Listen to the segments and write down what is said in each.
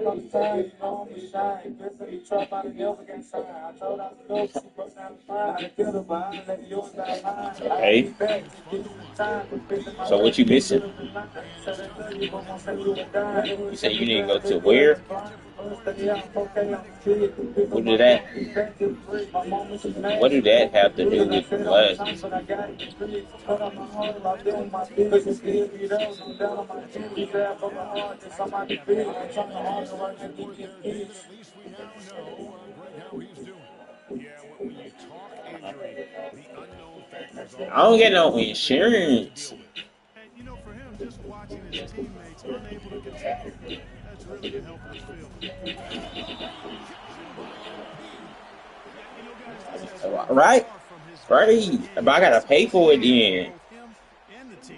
Hey, so what you missing? You said you need to go to where? What did that? What do that have to do with glasses? I don't get no insurance. And you know, for him, just watching his teammates unable to contribute, that's really been helping his feelings. Yeah, you know, guys, this has been Right? far from his best Right? But I game. gotta pay for it then. Both him and the team.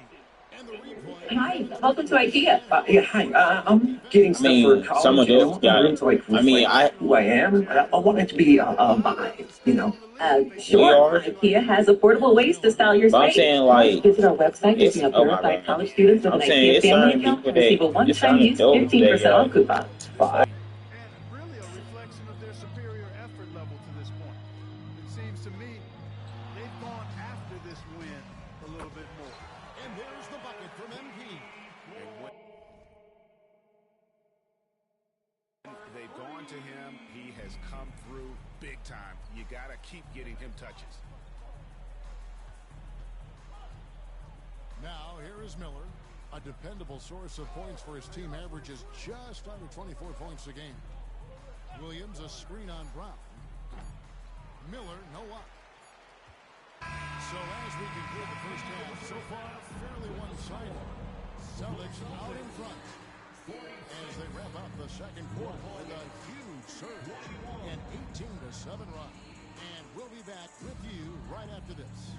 Hi, welcome to IKEA. Yeah, hi. I'm getting I stuff for mean, some college, adults got room it. to like I mean, reflect who I am. I want it to be vibe. we Sure. are. IKEA has affordable ways to style your But I'm space. saying Plus, like visit our website to it's see how oh my verified god. college students with I'm an saying IKEA it's family certain account people can receive that a it's one-time certain use adults 15% off coupon. And really a reflection of their superior effort level to this point. It seems to me they've gone after this win a little bit more. And there's the bucket from MP. They've gone to him. He has come through big time. You got to keep getting him touches. Now, here is Miller. A dependable source of points for his team, averages just under 24 points a game. Williams, a screen on Brown. Miller, no up. So as we conclude the first half, so far, fairly one-sided. Celtics out in front as they wrap up the second quarter with a huge surge, an 18-7 run. And we'll be back with you right after this.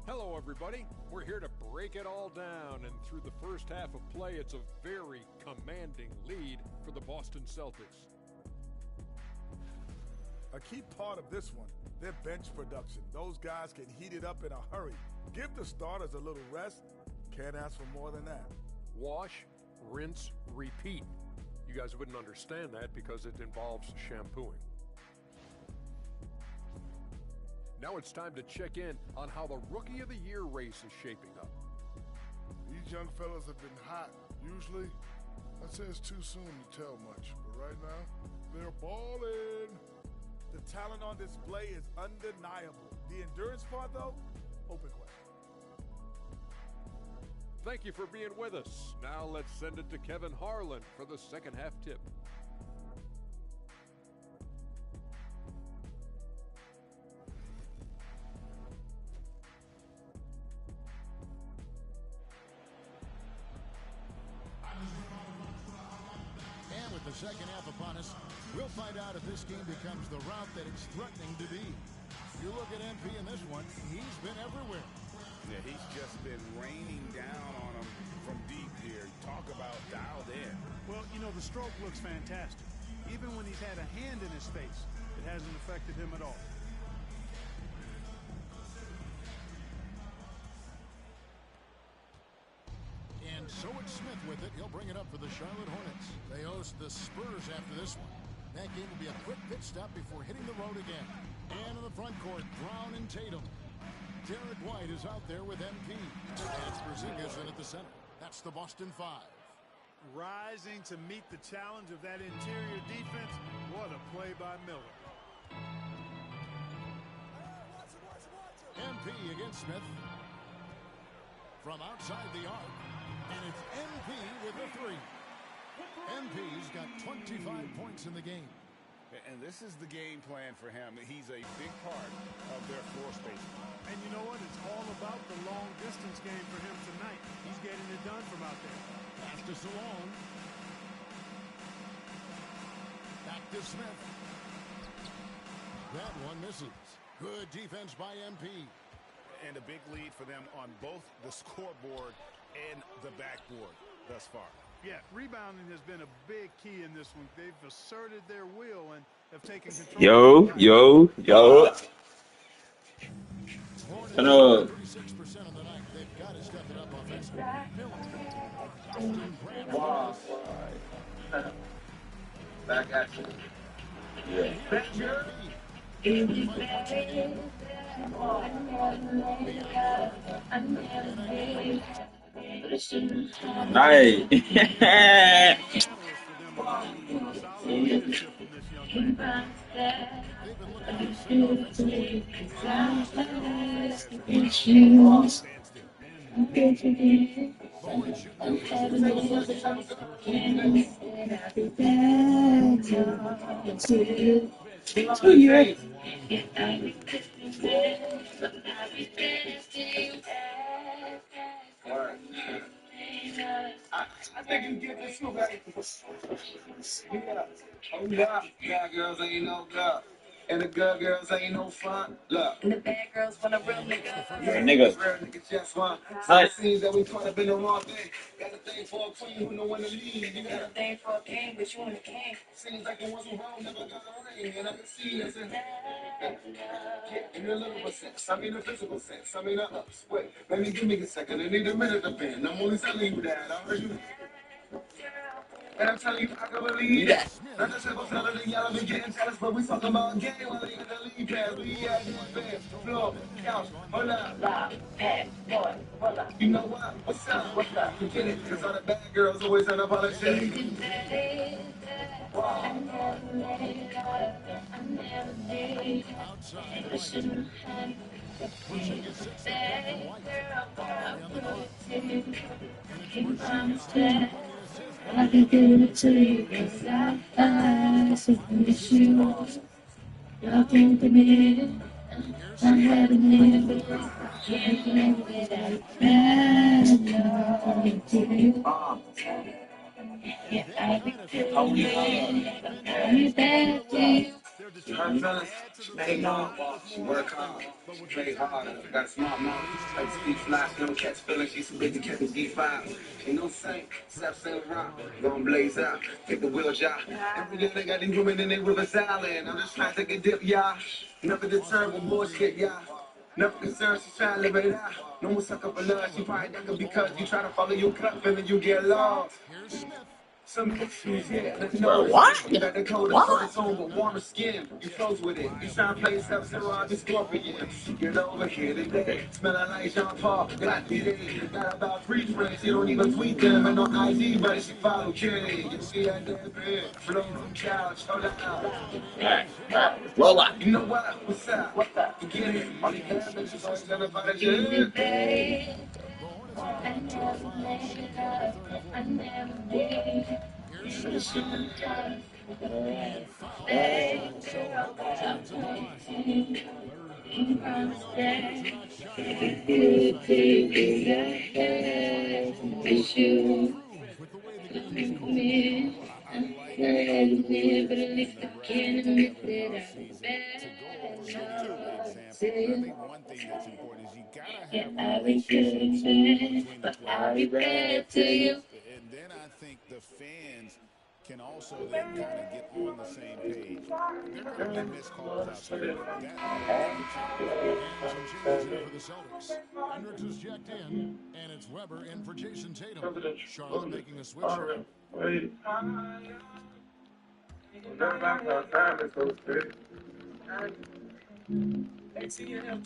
Hello, everybody. We're here to break it all down, and through the first half of play, it's a very commanding lead for the Boston Celtics. A key part of this one, their bench production. Those guys can heat it up in a hurry. Give the starters a little rest. Can't ask for more than that. Wash, rinse, repeat. You guys wouldn't understand that because it involves shampooing. Now it's time to check in on how the Rookie of the Year race is shaping up. These young fellas have been hot. Usually, I'd say it's too soon to tell much. But right now, they're balling. The talent on display is undeniable. The endurance part, though, open question. Thank you for being with us. Now let's send it to Kevin Harlan for the second half tip. And with the second half upon us, we'll find out if this game becomes the route that it's threatening to be. You look at MP in this one, he's been everywhere. Yeah, he's just been raining down on him from deep here. Talk about dialed in. Well, you know, the stroke looks fantastic. Even when he's had a hand in his face, it hasn't affected him at all. And so it's Smith with it. He'll bring it up for the Charlotte Hornets. They host the Spurs after this one. That game will be a quick pit stop before hitting the road again. And in the front court, Brown and Tatum. Derek White is out there with MP. And it's Porzingis in at the center. That's the Boston Five. Rising to meet the challenge of that interior defense. What a play by Miller. MP against Smith. From outside the arc. And it's MP with the three. MP's got 25 points in the game. And this is the game plan for him. He's a big part of their floor space. And you know what? It's all about the long distance game for him tonight. He's getting it done from out there. Pass to Salone. Back to Smith. That one misses. Good defense by MP. And a big lead for them on both the scoreboard and the backboard thus far. Yeah, rebounding has been a big key in this one. They've asserted their will and have taken control. Yo. Hornets shooting Hello. 36% of the night. They've got to step it up offensively. Miller. Boston grabs the miss. Back at you. And here is JP. 35 points in the game. Beyond the arc. And again. Nice. Catalyst for them tonight. Solid leadership from this young man. They've been looking for the same offensive play. Almost there offensively. Advanced it. The Hornets shooting their first free throw of the game. I think you get this too, right? Yeah. Oh, yeah. Bad girls ain't no good. And the good girls ain't no fun. Look. And the bad girls want a real nigga. Yeah, nigga. Real nigga just one. Hi. It seems that we caught up in the wrong thing. Got a thing for a queen who know when to leave. You got a thing for a king, but you ain't a king. Seems like the ones who wrong never got a ring. And I can see that's in in a little bit sense. I mean a physical sense. I mean wait, let me give me a second. I need a minute to pen. I'm only telling you that. I heard you. And I'm telling you, I can believe that. Not just simple fellas and y'all been getting jealous, but we talking about a game while they in the lead pass. We at this bed, floor, couch, hold up. Loud, pass, boy, hold up. You know what? What's up? What's up? You get it? Cause all the bad girls always unapologetic. Outside right. Porzingis sits the pick from White. White on the clock. And it's Porzingis who has 20 assists. I can give it to you, cause I miss you. Y'all came to me, Here's I Smith. had a name, but I can't live without bad to you. And Yeah, they've I kind can of feel figured it out. The it. defense I'm has to play bad a to little you. better. They're Her determined to fellas, add to she the played lead long, almost she more work often, hard, but she with played better hard, she got a defense. smart mouth, like speak fly, she don't catch feelings, she's big to catch a D5. She no saint, steps in rock, gon' blaze out, take the wheel job. Every day they got these women in their Rivers Island, I'm just trying to take a dip, y'all. Never deterred with bullshit, y'all. Never concerned, she's trying to live it out. No more sucker for love, she probably ducking because you try to follow your gut, feeling you get lost. Here's Smith. Some issues, yeah, let's Bro, know it. what? You got the cold and What? soda tone, but warmer skin. You close with it. You trying to play Sub-Zero on the Scorpion. Get over here today. Smelling like Jean Paul. Got these days. Got about 3 friends. She don't even tweet them. And on IG, but she follow Kenny. You see that dead bed. Flow from couch. Hold out. Roll up. You know what? What's up? What's up? You get it? All these bad bitches always tell about it. The Hornets are down 2-5 shooting here in the third quarter. Here's Smith. And fouled by Smith. So he'll get 2 minutes at the line. And we know the Hornets are not shy about criticizing the defense. Here's Oklahoma looking to improve with the way the game is called. I like in the rest of the offseason to go over particular examples. And I think one thing that's important is you got to have relationships between the players. And then I think the fans can also then kind of get on the same page. There are going to be missed calls outside, but that needs to change. And some changes here for the Celtics. Hendricks is checked in, and it's Weber in for Jason Tatum. Charlotte making a switch here. ATL,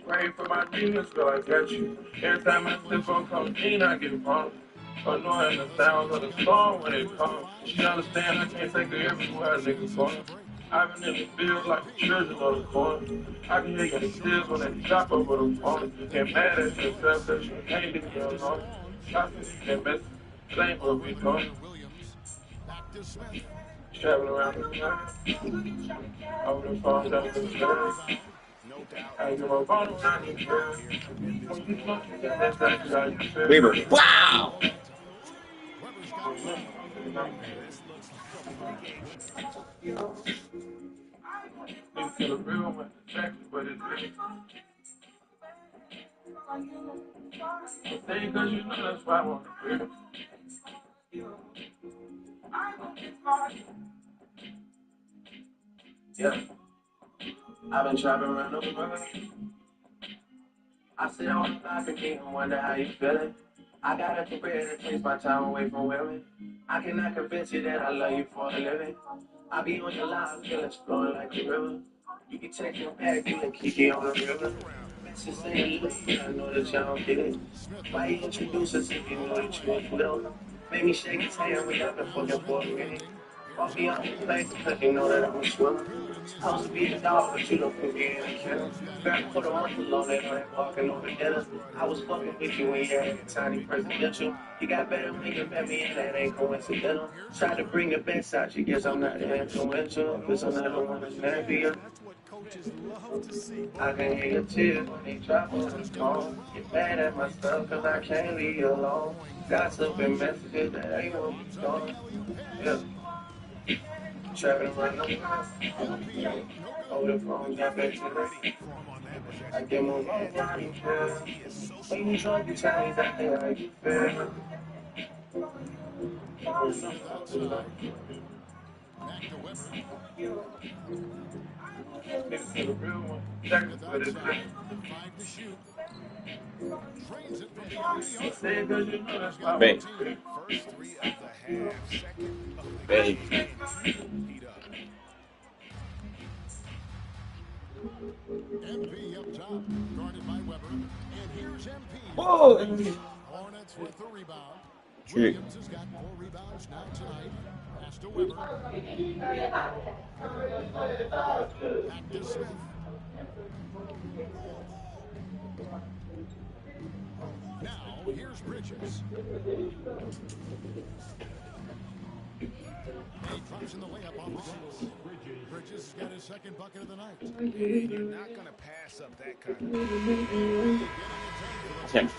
praying for my demons, so I got you. Every time I slip on cocaine, I get pumped. Annoying the sounds of the storm when it comes. She understand I can't take her everywhere, niggas going. I've been in the field like the children of the corn. I can hear your tears when they drop over the phone. Get mad at yourself that you can't leave me alone. I think you can miss it. Ain't what we doing. Williams. Back to Smith. Traveling around the planet. Over the phone, down the Gets the stairs. rebound. No doubt I he's give going a to be phone able to around get the going girl. here in this When you fourth look quarter. at that, that's how you feel. Weaver. Here's Weber in the Wow. paint. Weber's got 3. This looks like a free game. Niggas feel a real one, attractive, but it's real. Stay 'cause you know that's why I want to yeah. I've been trapping around the world. I sit on the block and keep wonder how you feeling. I got a career that takes my time away from women. I cannot convince you that I love you for a living. I be on your live, feelings flowing like a river. You can take your bag, you can kick it on the river. Message saying, look, I know that y'all don't get it. Why you introduce us if you know that you ain't little? Made me shake his hand, we got the fucking for a minute. Walk me out the place because you know that I'm a swimmer. Supposed to be a dog, but you don't put me in a kennel. Better put a rifle on it, I ain't walking over dinner. I was fucking with you when you had a tiny presidential. You got better when you met me, and that ain't coincidental. Tried to bring the best out you, guess I'm not influential. Cause I'm not the one that's happy. That's what coaches love to see. I can hear your tears when they drop on the phone. Get mad at myself cause I can't leave you alone. Gossip and messages that ain't what we doing. Yeah. Trapping around the house. Hold the phone, got back to the I get more money, girl. When you drunk, you tell me exactly how you feel. Back to Weber. Niggas see the real one. Check it for this bitch. 5 to shoot. Trains it from beyond the arc. Say it 'cause you know that's why I Babe. want to. First three of the half, second of the Babe. game. Heat up. MP up top, guarded by Weber. And here's MP. Whoa! Hornets with the rebound. Shit. Williams has got 4 rebounds now tonight. Pass to Weber. Back to Smith. Now, here's Bridges. He drops in the layup on Ross. Bridges has got his second bucket of the night. You're not going to pass up that kind of Him.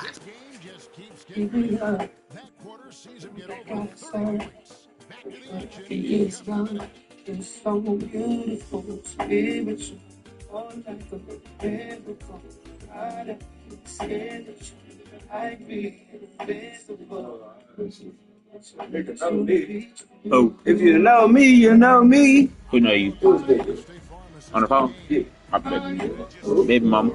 This game just keeps getting better. That quarter sees him get over 30 points. Back to the action. It's so beautiful, spiritual, all like a miracle. I scared that you like me, invisible. Oh, If you know me, you know me. who know you? Who's this? On the phone? Yeah. My baby mama.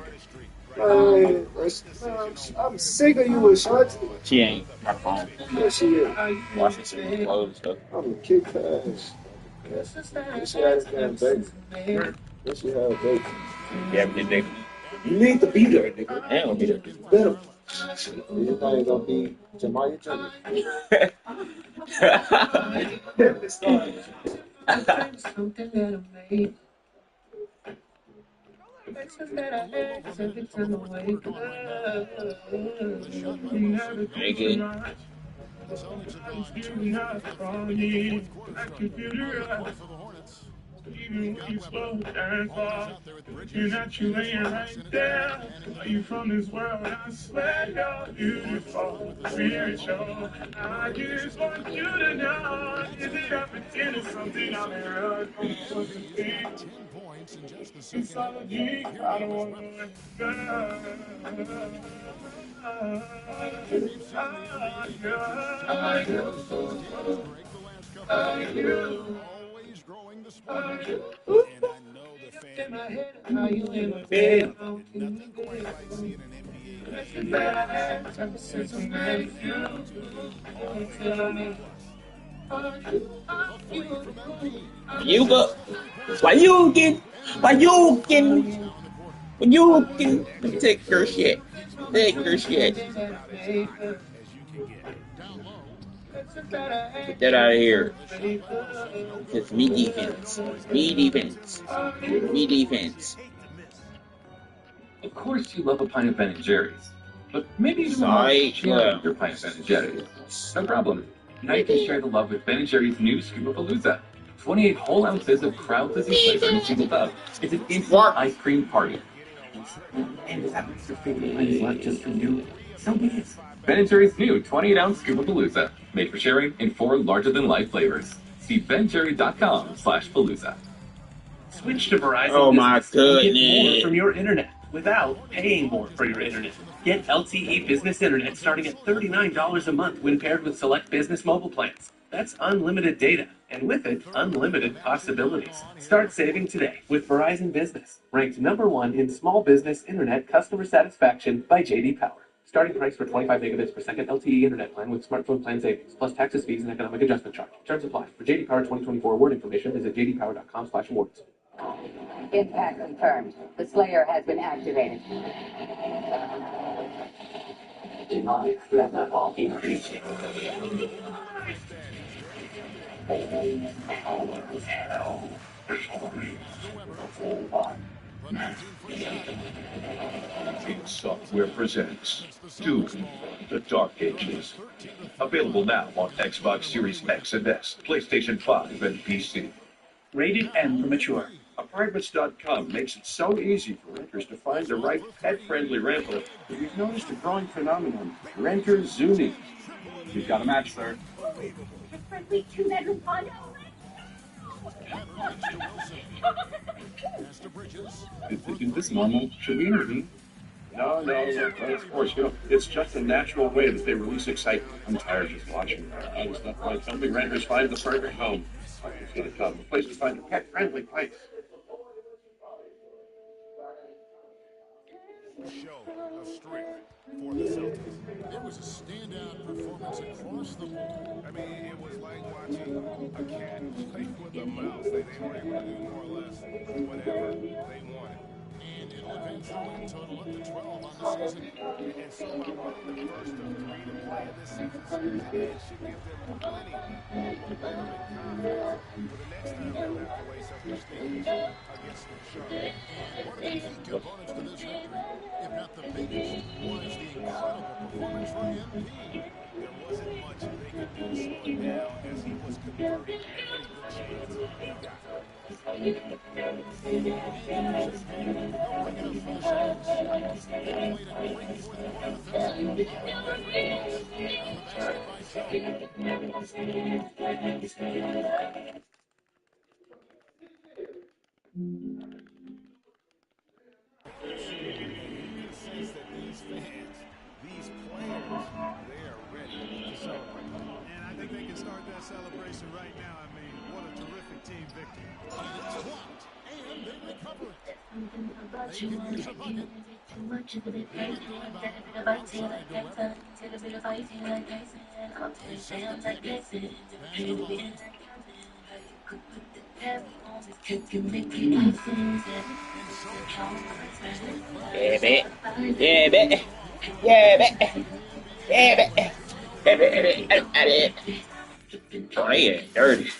I'm sick of you with Shanti. She ain't got a phone. Yeah, she is. Washing some clothes and stuff. I'm gonna kick her ass. Yeah, she had a damn baby. Yeah, she had a baby. Yeah, but nigga. You need to be there, nigga. I ain't gonna be there. Better. Your name gonna be Jamaya Jr. Nigga. The Celtics have gone 2 for the fourth for the Hornets. Even when you slow and fall, you're not you laying right there. Are you from this world? I swear you're beautiful, spiritual. I just want you to know, is it happening or something I'm in love with? 10 points in just the second It's all a half. dream, I don't want to let you go. Always growing the sport. And I know the fan. Bed. Nothing quite like seeing an NBA game. You go. Why you can? Take your shit. Take your shit. Get that out of here. It's me defense. Me defense. Me defense. Of course you love a pint of Ben & Jerry's, but maybe you don't Sorry, want to share your pint of Ben & Jerry's. No problem. Now you can share the love with Ben & Jerry's new Scoop-A-Palooza. 28 whole ounces of crowd-pleasing flavor in a single tub. It's an instant ice cream party. And if that makes your favorite pint left just for you, so be it. Ben & Jerry's new 28-ounce Scoop-A-Palooza. Made for sharing in 4 larger-than-life flavors. See benjerry.com/palooza. Switch to Verizon Oh my Business and get more goodness. from your internet. without paying more for your internet. Get LTE Business Internet starting at $39 a month when paired with select business mobile plans. That's unlimited data, and with it, unlimited possibilities. Start saving today with Verizon Business, ranked #1 in small business internet customer satisfaction by J.D. Power. Starting price for 25 megabits per second LTE internet plan with smartphone plan savings, plus taxes, fees, and economic adjustment charge. Terms apply. For J.D. Power 2024 award information, visit jdpower.com/awards. Impact confirmed. The Slayer has been activated. Id Software presents Doom, The Dark Ages. Available now on Xbox Series X and S, PlayStation 5, and PC. Rated M for mature. Apartments.com makes it so easy for renters to find the right pet-friendly rental that we've noticed a growing phenomenon, renter zoomies. You've got a match, sir. Pet-friendly two-bedroom condo. Is this normal? Should we intervene? No, of course, it's just a natural way that they release excitement. I'm tired of just watching stuff like helping renters find the perfect home. A place to find a pet-friendly place. Show of strength for the Celtics. It was a standout performance across the board. I mean, it was like watching a cat play with a mouse. They were able to do more or less whatever they wanted. And it'll advance the win total up to 12 on the season. And so by winning the first of 3 to play in this season series, it should give them plenty of momentum and confidence for the next time they'll have to lace up their sneakers against the Charlotte. One of the key components to this victory, if not the biggest, was the incredible performance from MP. There wasn't much they could do to slow him down as he was converting every good chance he got. Sense that these fans, these players, they are ready to celebrate. And I think they can start that celebration right now. I mean, what a terrific team victory. And they recover it. Too much of it, fighting, a bit of biting like Tyson, take a bit of fighting like Tyson, I'll tell you sounds like Tyson, could put the devil on this kick and make it license, Yeah, baby. Yeah, baby. Yeah, baby. Yeah, baby. Oh, yeah, dirty.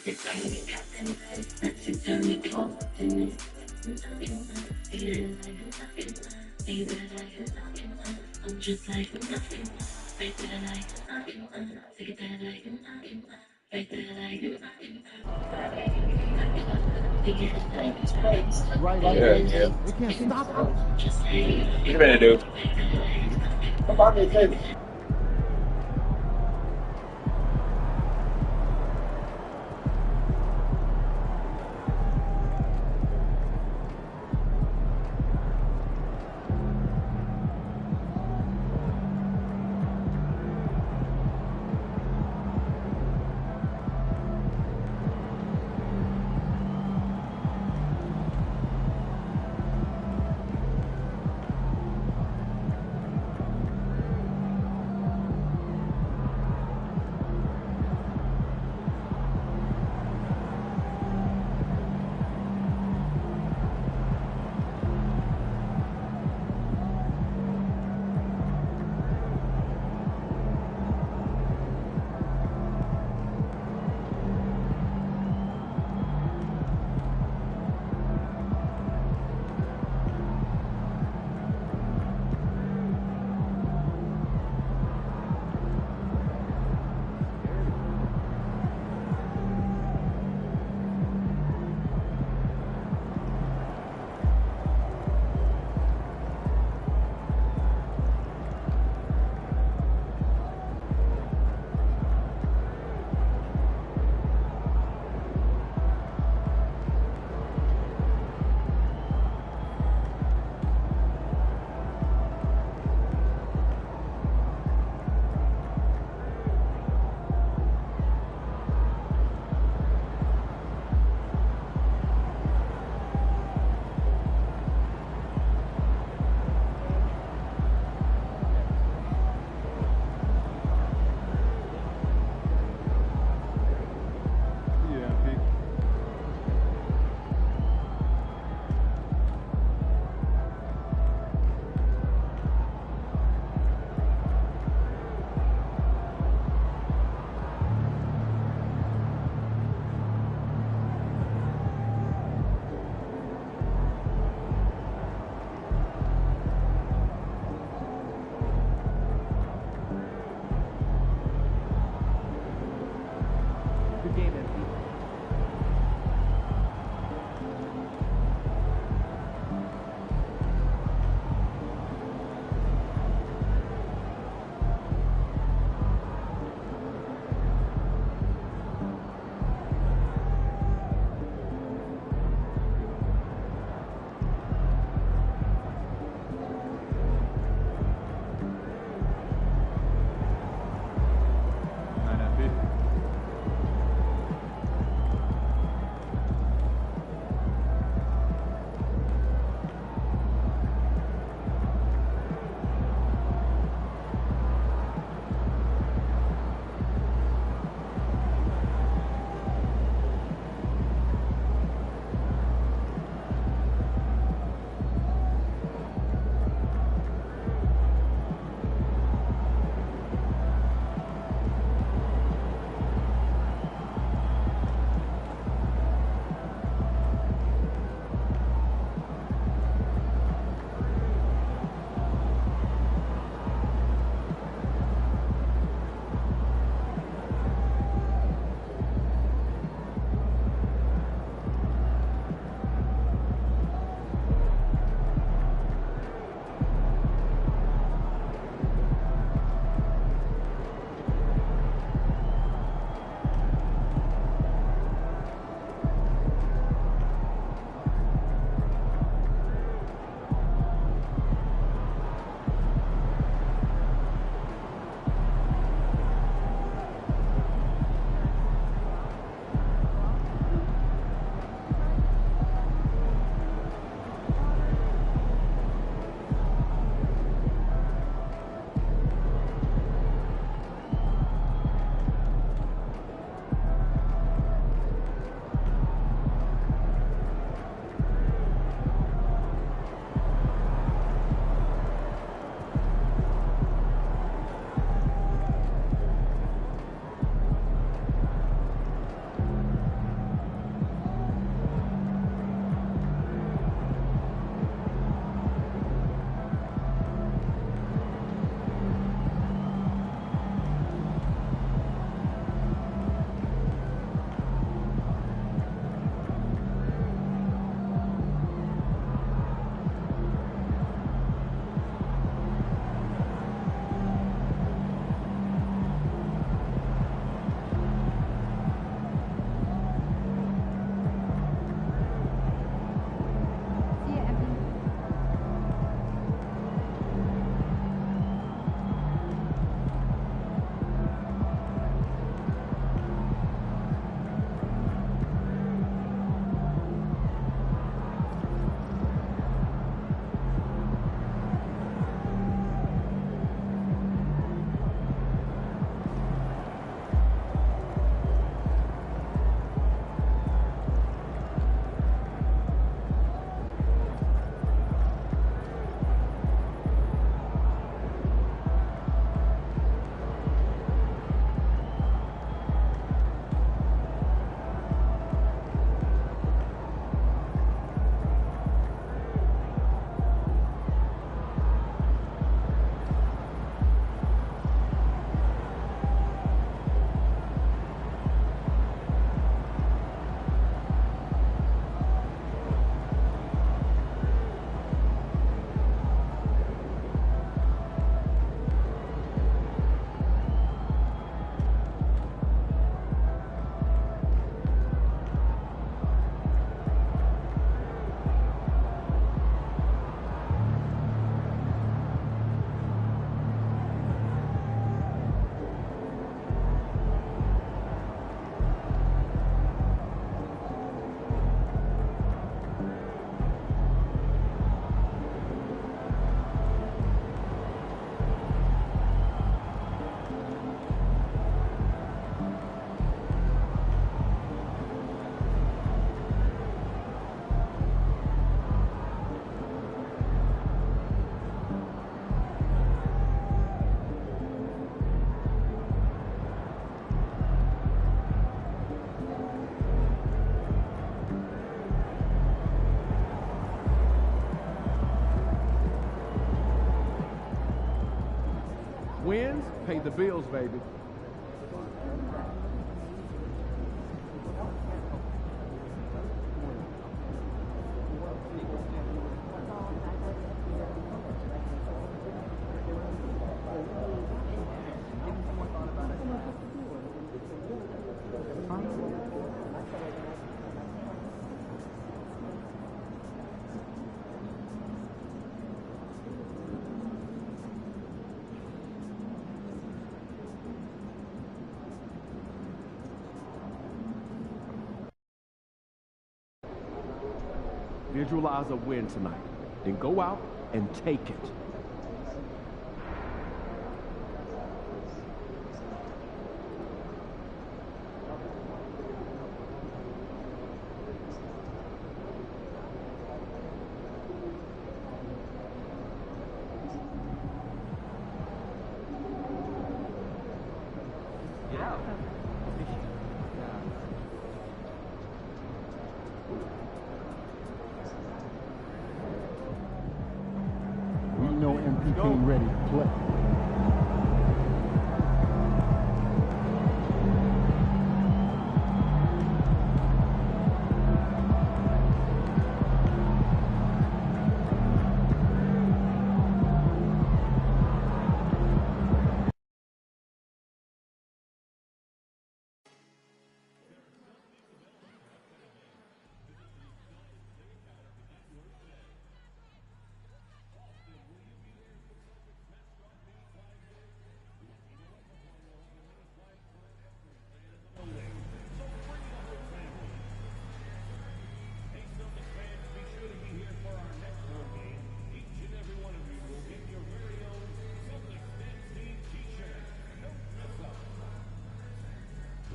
I'm just like nothing. Right there like take it there like right there like Right, Yeah. we can't stop them. What you gonna do? Come on, baby. pay the bills, baby. Visualize a win tonight, then go out and take it. We know MP came ready to play.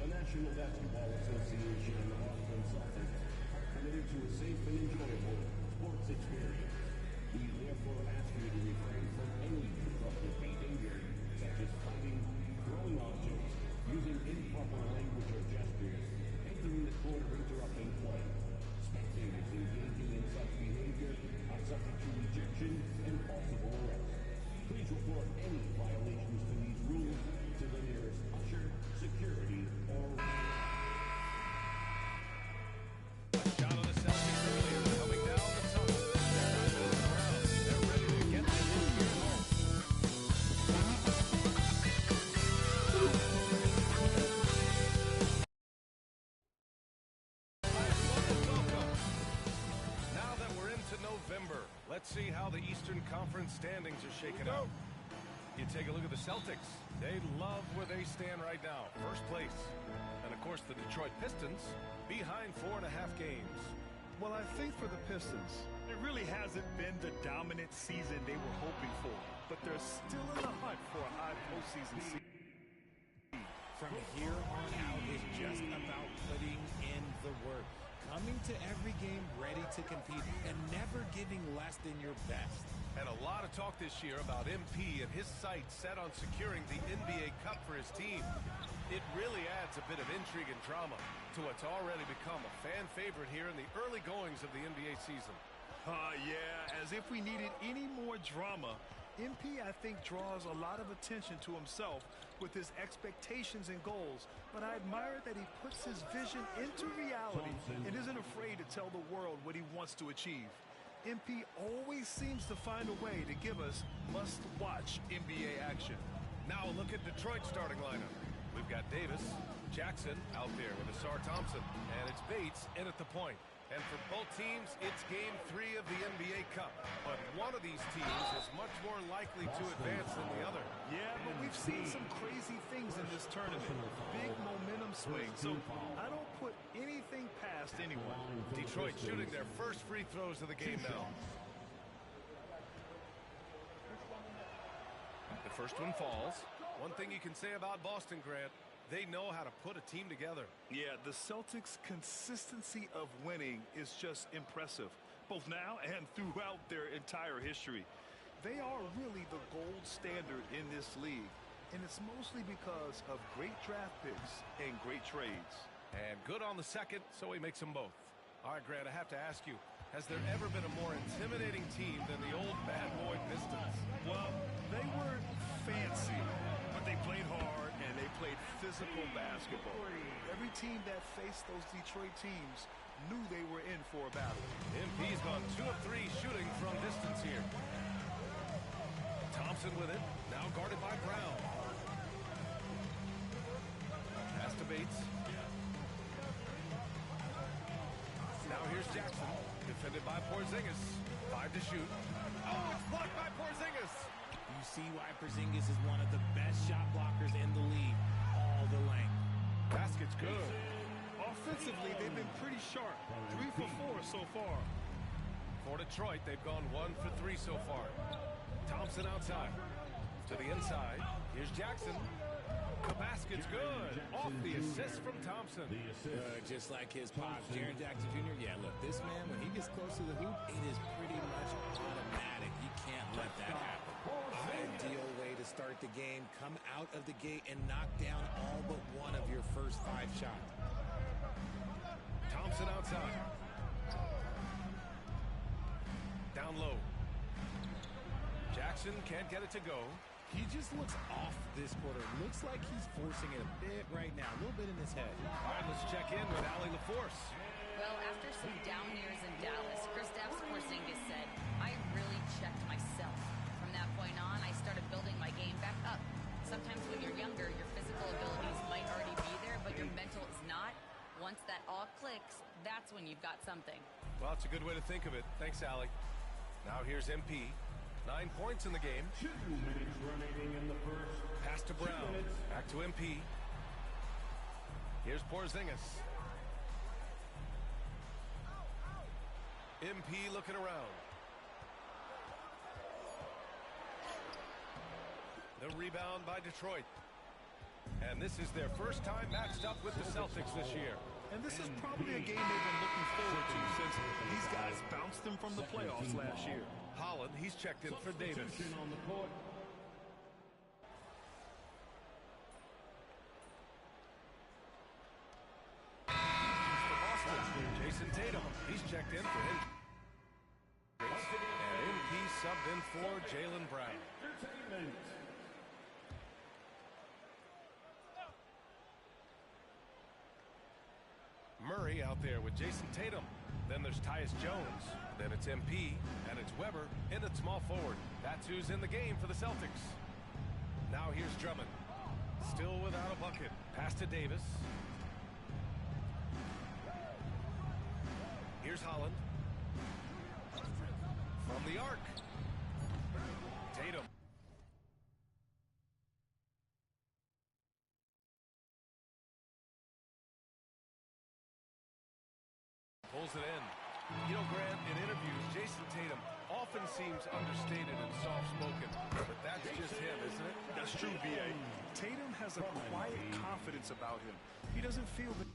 National Basketball Association and the Boston Celtics are committed to a safe and enjoyable sports experience. We therefore ask you to refrain from any disruptive behavior, such as fighting, throwing objects, using improper language or gestures, entering the court or interrupting play. Spectators engaging in such behavior are subject to rejection and possible arrest. Please report any violations to these rules to the nearest usher, security, or... Let's see how the Eastern Conference standings are shaking out. You take a look at the Celtics. They love where they stand right now. First place. And, of course, the Detroit Pistons behind 4.5 games. Well, I think for the Pistons, it really hasn't been the dominant season they were hoping for. But they're still in the hunt for a high postseason season. From here on out is just about putting in the work. Coming to every game ready to compete and never giving less than your best. And a lot of talk this year about MP and his sights set on securing the NBA Cup for his team. It really adds a bit of intrigue and drama to what's already become a fan favorite here in the early goings of the NBA season. Yeah, as if we needed any more drama. MP, I think, draws a lot of attention to himself with his expectations and goals, but I admire that he puts his vision into reality and isn't afraid to tell the world what he wants to achieve. MP always seems to find a way to give us must-watch NBA action. Now a look at Detroit's starting lineup. We've got Davis, Jackson out there with Asar Thompson, and it's Bates in at the point. And for both teams, it's Game 3 of the NBA Cup. But one of these teams is much more likely to advance than the other. Yeah, but we've seen some crazy things in this tournament. Big momentum swings. So I don't put anything past anyone. Detroit shooting their first free throws of the game now. The first one falls. One thing you can say about Boston, Grant, they know how to put a team together. Yeah, the Celtics' consistency of winning is just impressive, both now and throughout their entire history. They are really the gold standard in this league, and it's mostly because of great draft picks and great trades. And good on the second, so he makes them both. All right, Grant, I have to ask you, has there ever been a more intimidating team than the old bad boy Pistons? Well, they weren't fancy, but But they played hard, and they played physical basketball. Every team that faced those Detroit teams knew they were in for a battle. MP's gone 2 of 3 shooting from distance here. Thompson with it, now guarded by Brown. Pass to Bates. Now here's Jackson, defended by Porzingis. 5 to shoot. Oh, it's blocked by Porzingis. You see why Porzingis is one of the best shot blockers in the league. All the length. Basket's good. Offensively, they've been pretty sharp. 3 for 4 so far. For Detroit, they've gone 1 for 3 so far. Thompson outside. To the inside. Here's Jackson. The basket's good. Off the assist from Thompson. Just like his pops, Jaren Jackson Jr. Yeah, look, this man, when he gets close to the hoop, it is pretty much automatic. You can't let that happen. Ideal way to start the game. Come out of the gate and knock down all but one of your first 5 shots. Thompson outside. Down low. Jackson can't get it to go. He just looks off this quarter. Looks like he's forcing it a bit right now. A little bit in his head. All right, let's check in with Allie LaForce. Well, after some down years in Dallas, Kristaps Porzingis said, I really checked myself. From that point on, I started building my game back up. Sometimes when you're younger, your physical abilities might already be there, but your mental is not. Once that all clicks, that's when you've got something. Well, it's a good way to think of it. Thanks, Allie. Now here's MP. 9 points in the game. 2 minutes remaining in the first. Pass to Brown. Back to MP. Here's Porzingis. MP looking around. The rebound by Detroit. And this is their first time matched up with the Celtics this year. And this is probably a game they've been looking forward to since these guys bounced them from the playoffs last year. Holland, he's checked in for Davis. On the court. For Boston, Jason Tatum, he's checked in for him. And MP subbed in for Jaylen Brown. Murray out there with Jason Tatum. Then there's Tyus Jones. Then it's MP. And it's Weber in at small forward. That's who's in the game for the Celtics. Now here's Drummond. Still without a bucket. Pass to Davis. Here's Holland. From the arc. Tatum. Pulls it in. You know, Grant, in interviews, Jason Tatum often seems understated and soft-spoken. But that's just him, isn't it? That's true, B.A. Tatum has a quiet confidence about him. He doesn't feel that...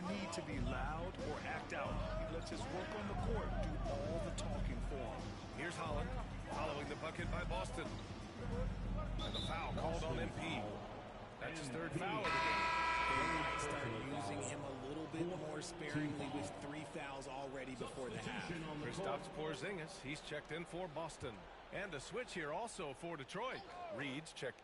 need to be loud or act out. He lets his work on the court do all the talking for him. Here's Holland, following the bucket by Boston. And the foul called on MP. That's his 3rd foul of the game. They might start using him a little bit more sparingly with 3 fouls already before the half. Kristaps Porzingis, he's checked in for Boston. And a switch here also for Detroit. Reed's checked.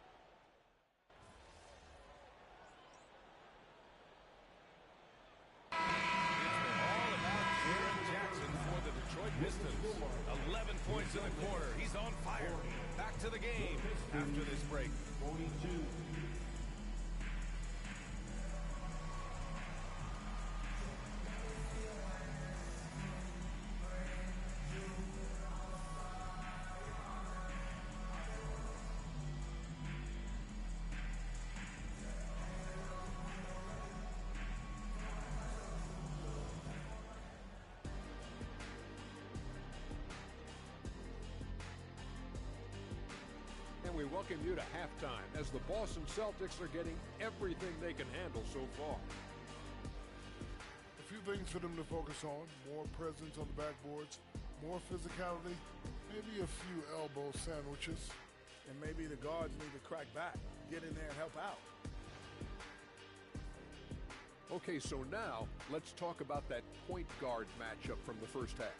Pistons. 11 points in the quarter. He's on fire. Back to the game after this break. 42. And we welcome you to halftime as the Boston Celtics are getting everything they can handle so far. A few things for them to focus on. More presence on the backboards, more physicality, maybe a few elbow sandwiches. And maybe the guards need to crack back, get in there and help out. Okay, so now let's talk about that point guard matchup from the first half.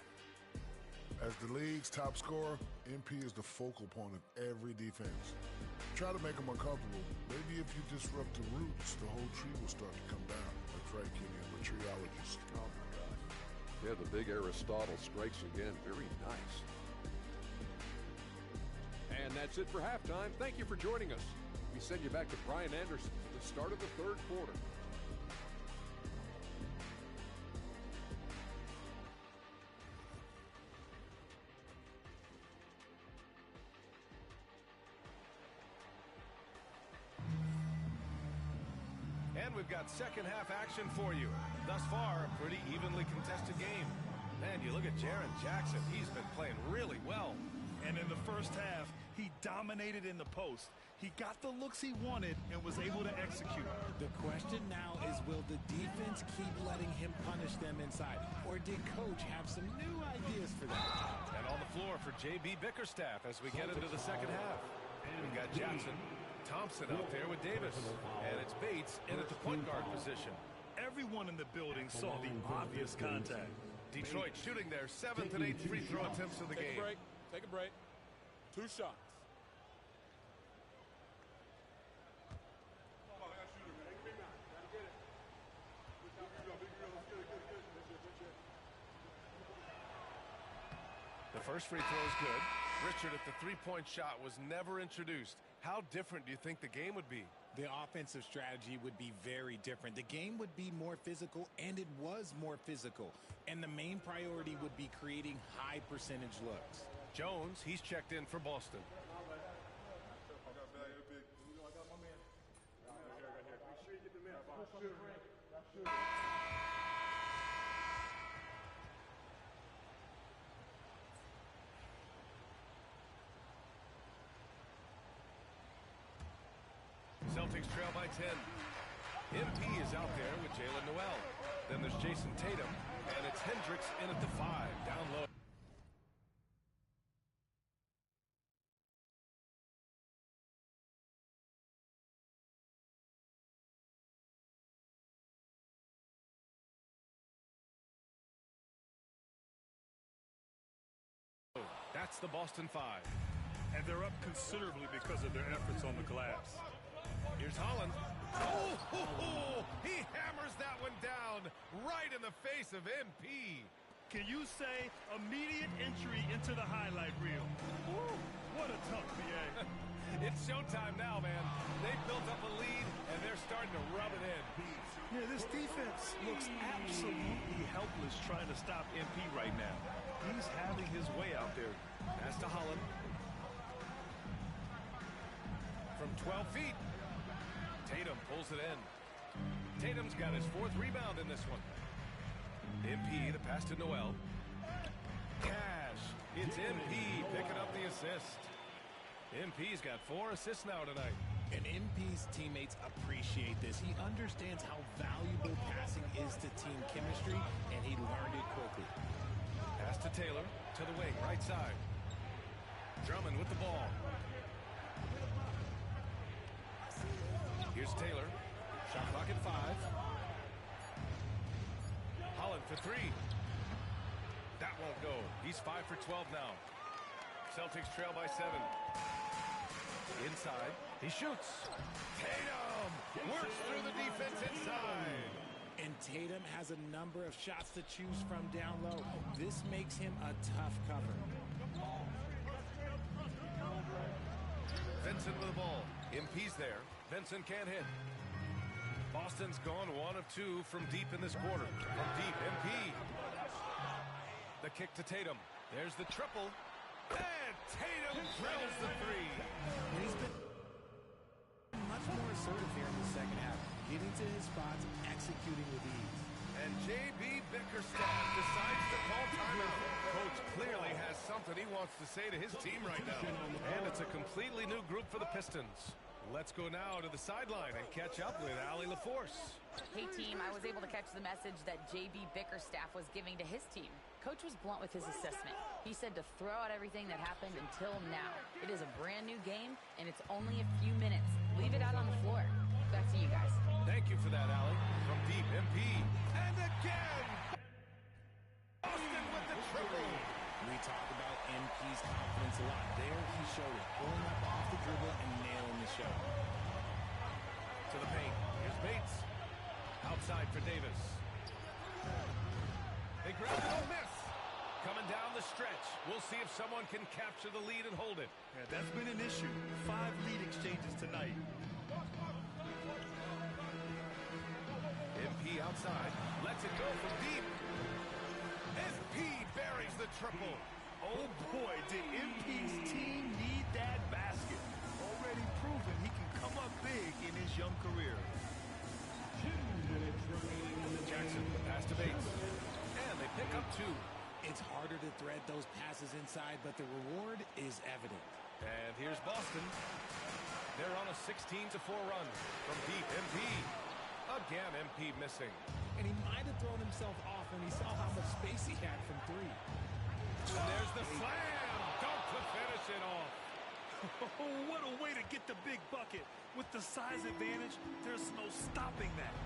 As the league's top scorer, MP is the focal point of every defense. Try to make them uncomfortable. Maybe if you disrupt the roots, the whole tree will start to come down. That's right, Kenny, I'm a treeologist. Oh, my God. Yeah, the big Aristotle strikes again. Very nice. And that's it for halftime. Thank you for joining us. We send you back to Brian Anderson for the start of the third quarter. And we've got second half action for you. Thus far, a pretty evenly contested game. Man, you look at Jaren Jackson. He's been playing really well. And in the first half, he dominated in the post. He got the looks he wanted and was able to execute. The question now is, will the defense keep letting him punish them inside? Or did Coach have some new ideas for that? And on the floor for J.B. Bickerstaff as we get into the second half. We've got Jackson, Thompson out there with Davis. And it's Bates in at the point guard position. Everyone in the building saw the obvious contact. Detroit shooting their 7th and 8th free throw attempts of the game. Take a break. 2 shots. The first free throw is good. Richard at the three-point shot was never introduced. How different do you think the game would be? The offensive strategy would be very different. The game would be more physical, and it was more physical. And the main priority would be creating high percentage looks. Jones, he's checked in for Boston. Celtics trail by 10. MP is out there with Jalen Noel. Then there's Jason Tatum, and it's Hendricks in at the 5, down low. That's the Boston 5. And they're up considerably because of their efforts on the glass. Here's Holland. Oh, he hammers that one down right in the face of MP. Can you say immediate entry into the highlight reel? Woo, what a tough PA. It's showtime now, man. They built up a lead, and they're starting to rub it in. Yeah, this defense looks absolutely helpless trying to stop MP right now. He's having his way out there. Pass to Holland. From 12 feet. Tatum pulls it in. Tatum's got his 4th rebound in this one. MP, the pass to Noel. Cash. It's MP picking up the assist. MP's got 4 assists now tonight. And MP's teammates appreciate this. He understands how valuable passing is to team chemistry, and he learned it quickly. Pass to Taylor, to the wing, right side. Drummond with the ball. Here's Taylor. Shot clock at 5. Holland for 3. That won't go. He's 5 for 12 now. Celtics trail by 7. Inside. He shoots. Tatum works through the defense inside. And Tatum has a number of shots to choose from down low. This makes him a tough cover. Vincent with the ball. MP's there. Vincent can't hit. Boston's gone 1 of 2 from deep in this quarter. From deep, MP. The kick to Tatum. There's the triple. And Tatum drills the 3. He's been much more assertive here in the second half, getting to his spots, executing with ease. And J.B. Bickerstaff decides to call timeout. Coach clearly has something he wants to say to his team right now. And it's a completely new group for the Pistons. Let's go now to the sideline and catch up with Allie LaForce. Hey, team, I was able to catch the message that J.B. Bickerstaff was giving to his team. Coach was blunt with his assessment. He said to throw out everything that happened until now. It is a brand new game, and it's only a few minutes. Leave it out on the floor. Back to you guys. Thank you for that, Allie. From deep, MP. And again! Boston with the triple. We talk about MP's confidence a lot. There, he showed it. Pulling up off the dribble and nailing the shot. To the paint. Here's Bates. Outside for Davis. They grab it, don't miss. Coming down the stretch. We'll see if someone can capture the lead and hold it. Yeah, that's been an issue. 5 lead exchanges tonight. MP outside. Lets it go from deep. SP buries the triple. Oh boy, did MP's team need that basket. Already proven he can come up big in his young career. Jackson, the pass to Bates. And they pick up 2. It's harder to thread those passes inside, but the reward is evident. And here's Boston. They're on a 16-4 run from deep. MP. Again, MP missing. And he might have thrown himself off when he saw how much space he had from 3. And there's the slam. Dunk to finish it off. Oh, what a way to get the big bucket. With the size advantage, there's no stopping that.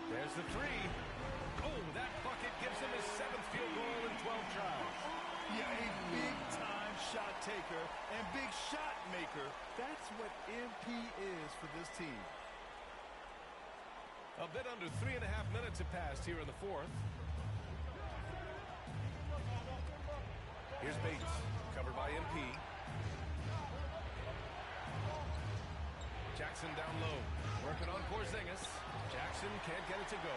There's the 3. Oh, that bucket gives him his 7th field goal in 12 tries. Yeah, a big-time shot taker and big shot maker. That's what MP is for this team. A bit under 3.5 minutes have passed here in the 4th. Here's Bates, covered by MP. Jackson down low, working on Porzingis. Jackson can't get it to go.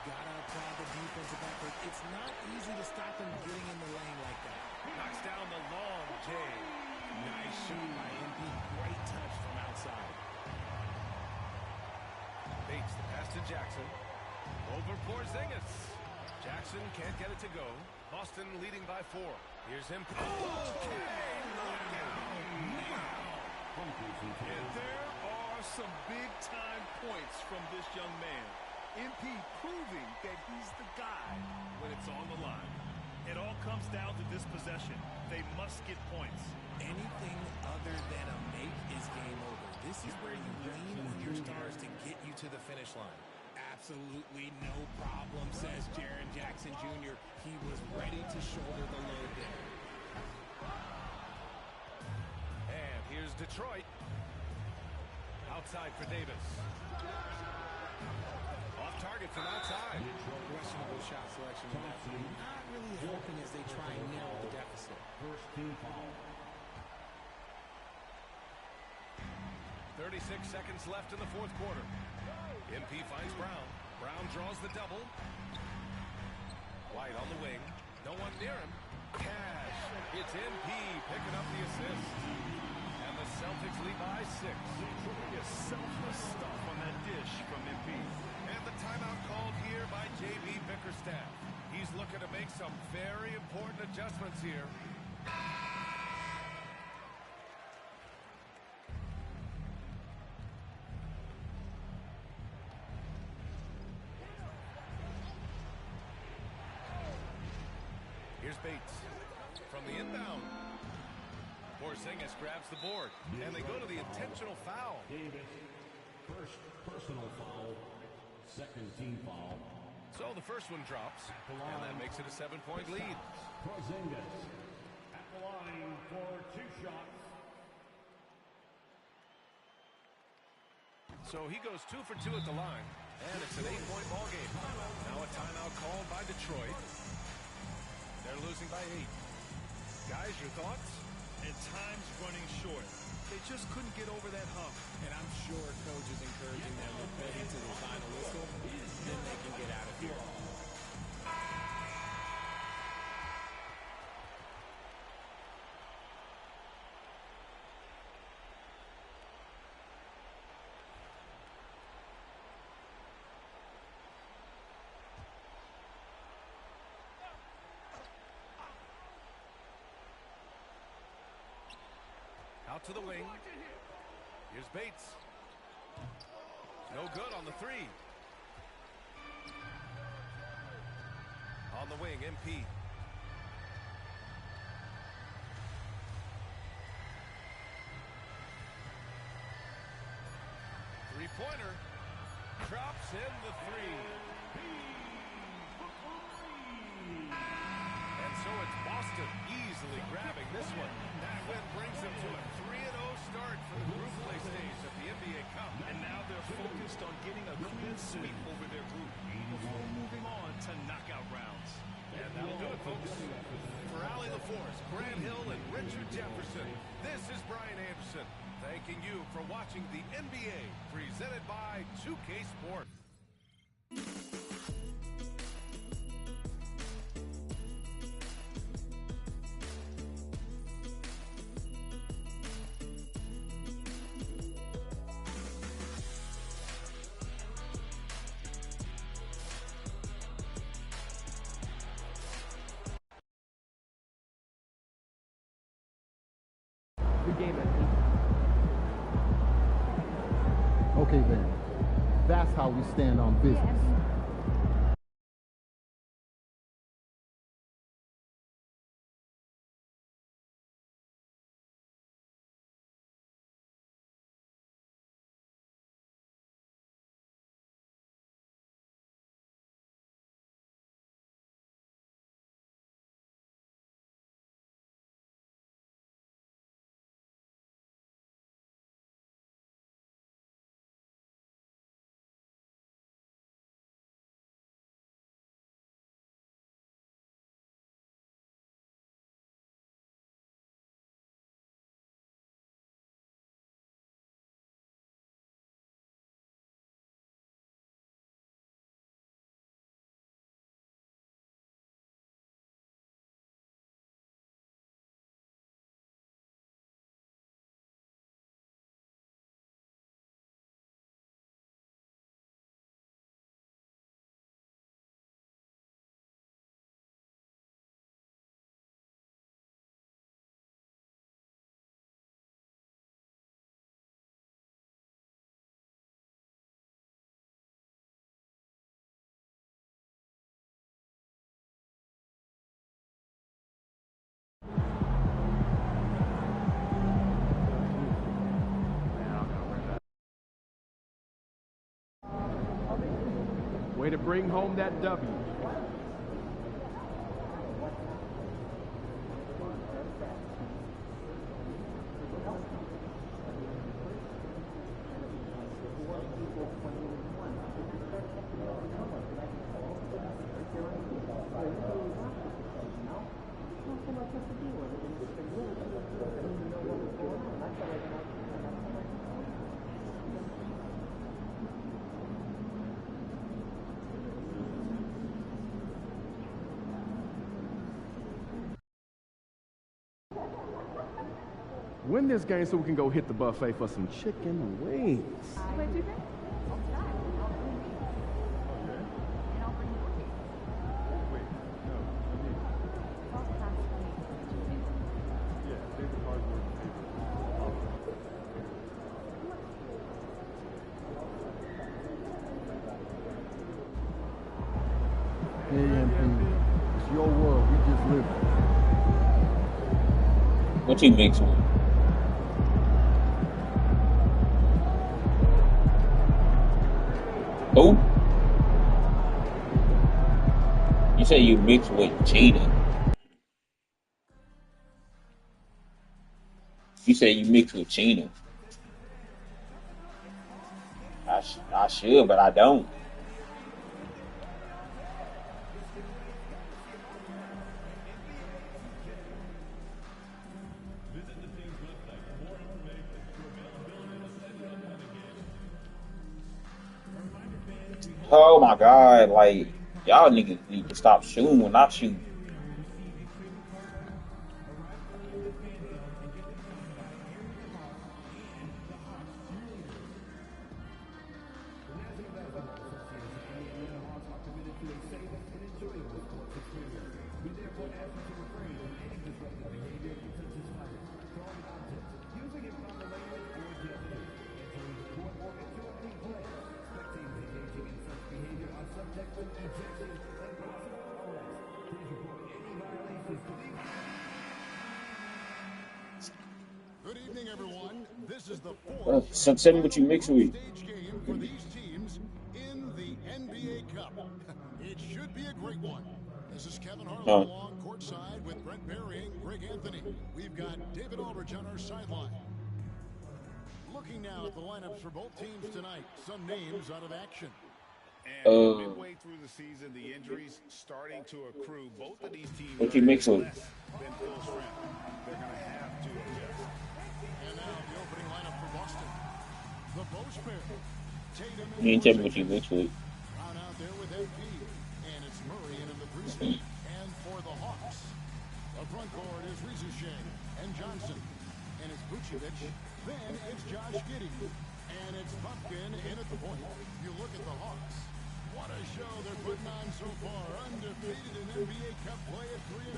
Gotta applaud the defensive effort. It's not easy to stop him getting in the lane like that. Knocks down the long J. Nice shoot by MP. Great touch from outside. Bates, the pass to Jackson. Over Porzingis. Jackson can't get it to go. Boston leading by 4. Here's MP. Okay, And there are some big-time points from this young man. MP proving that he's the guy when it's on the line. It all comes down to this possession. They must get points. Anything other than a make is game over. This is where you lean on your stars to get you to the finish line. Absolutely no problem, says Jaren Jackson Jr. He was ready to shoulder the load there. And here's Detroit. Outside for Davis. Off target from outside. Questionable shot selection. Not really helping as they try and narrow the deficit. First team foul. 36 seconds left in the 4th quarter. MP finds Brown. Brown draws the double. White on the wing. No one near him. Cash. It's MP picking up the assist. And the Celtics lead by 6. Selfless stuff on that dish from MP. And the timeout called here by J.B. Bickerstaff. He's looking to make some very important adjustments here. Here's Bates from the inbound. Porzingis grabs the board, and they go to the intentional foul. Davis, first personal foul, second team foul. So the first one drops, and that makes it a 7-point lead. Porzingis at the line for 2 shots. So he goes 2 for 2 at the line, and it's an 8-point ball game. Now a timeout called by Detroit. They're losing by 8. Guys, your thoughts? And time's running short. They just couldn't get over that hump. And I'm sure coach is encouraging them to head into the final whistle. Then they can get out of here. Out to the wing. Here's Bates. No good on the three. On the wing, MP. Three-pointer. Drops in the three. And so it's Boston easily grabbing this one. That win brings them to a 3-0 start for the group play stage of the NBA Cup. And now they're focused on getting a clean sweep over their group before moving on to knockout rounds. And that'll do it, folks. For Allie LaForce, Grant Hill, and Richard Jefferson, this is Brian Anderson, thanking you for watching the NBA, presented by 2K Sports. Okay, then. That's how we stand on business. Way to bring home that W. Win this game so we can go hit the buffet for some chicken wings. What'd you think? Hey, MP, it's your world. We just live it. What you mix with? Who? You say you mix with Gina. You say you mix with Gina. I should, but I don't. Oh my God, like, y'all niggas need to stop shooting when I shoot. Good evening, everyone. This is the Oh, fourth some seven what you mix with. stage game for these teams in the NBA Cup. It should be a great one. This is Kevin Harlan along courtside with Brent Barry and Greg Anthony. We've got David Aldridge on our sideline. Looking now at the lineups for both teams tonight. Some names out of action. And midway through the season, the injuries starting to accrue. Both of these teams what you mix with? less than full strength. They're going to have to adjust. And now the opening lineup for Boston. The Bosch pair. Tatum You ain't tell me what you mix with. Brown out there with MP. And it's Murray in the 3 spot. And for the Hawks, the front court is Rizushea and Johnson. And it's Vucevic. Then it's Josh Giddey. And it's Pumpkin in at the point. You look at the Hawks. What a show they're putting on so far. Undefeated in NBA Cup play at 3-0.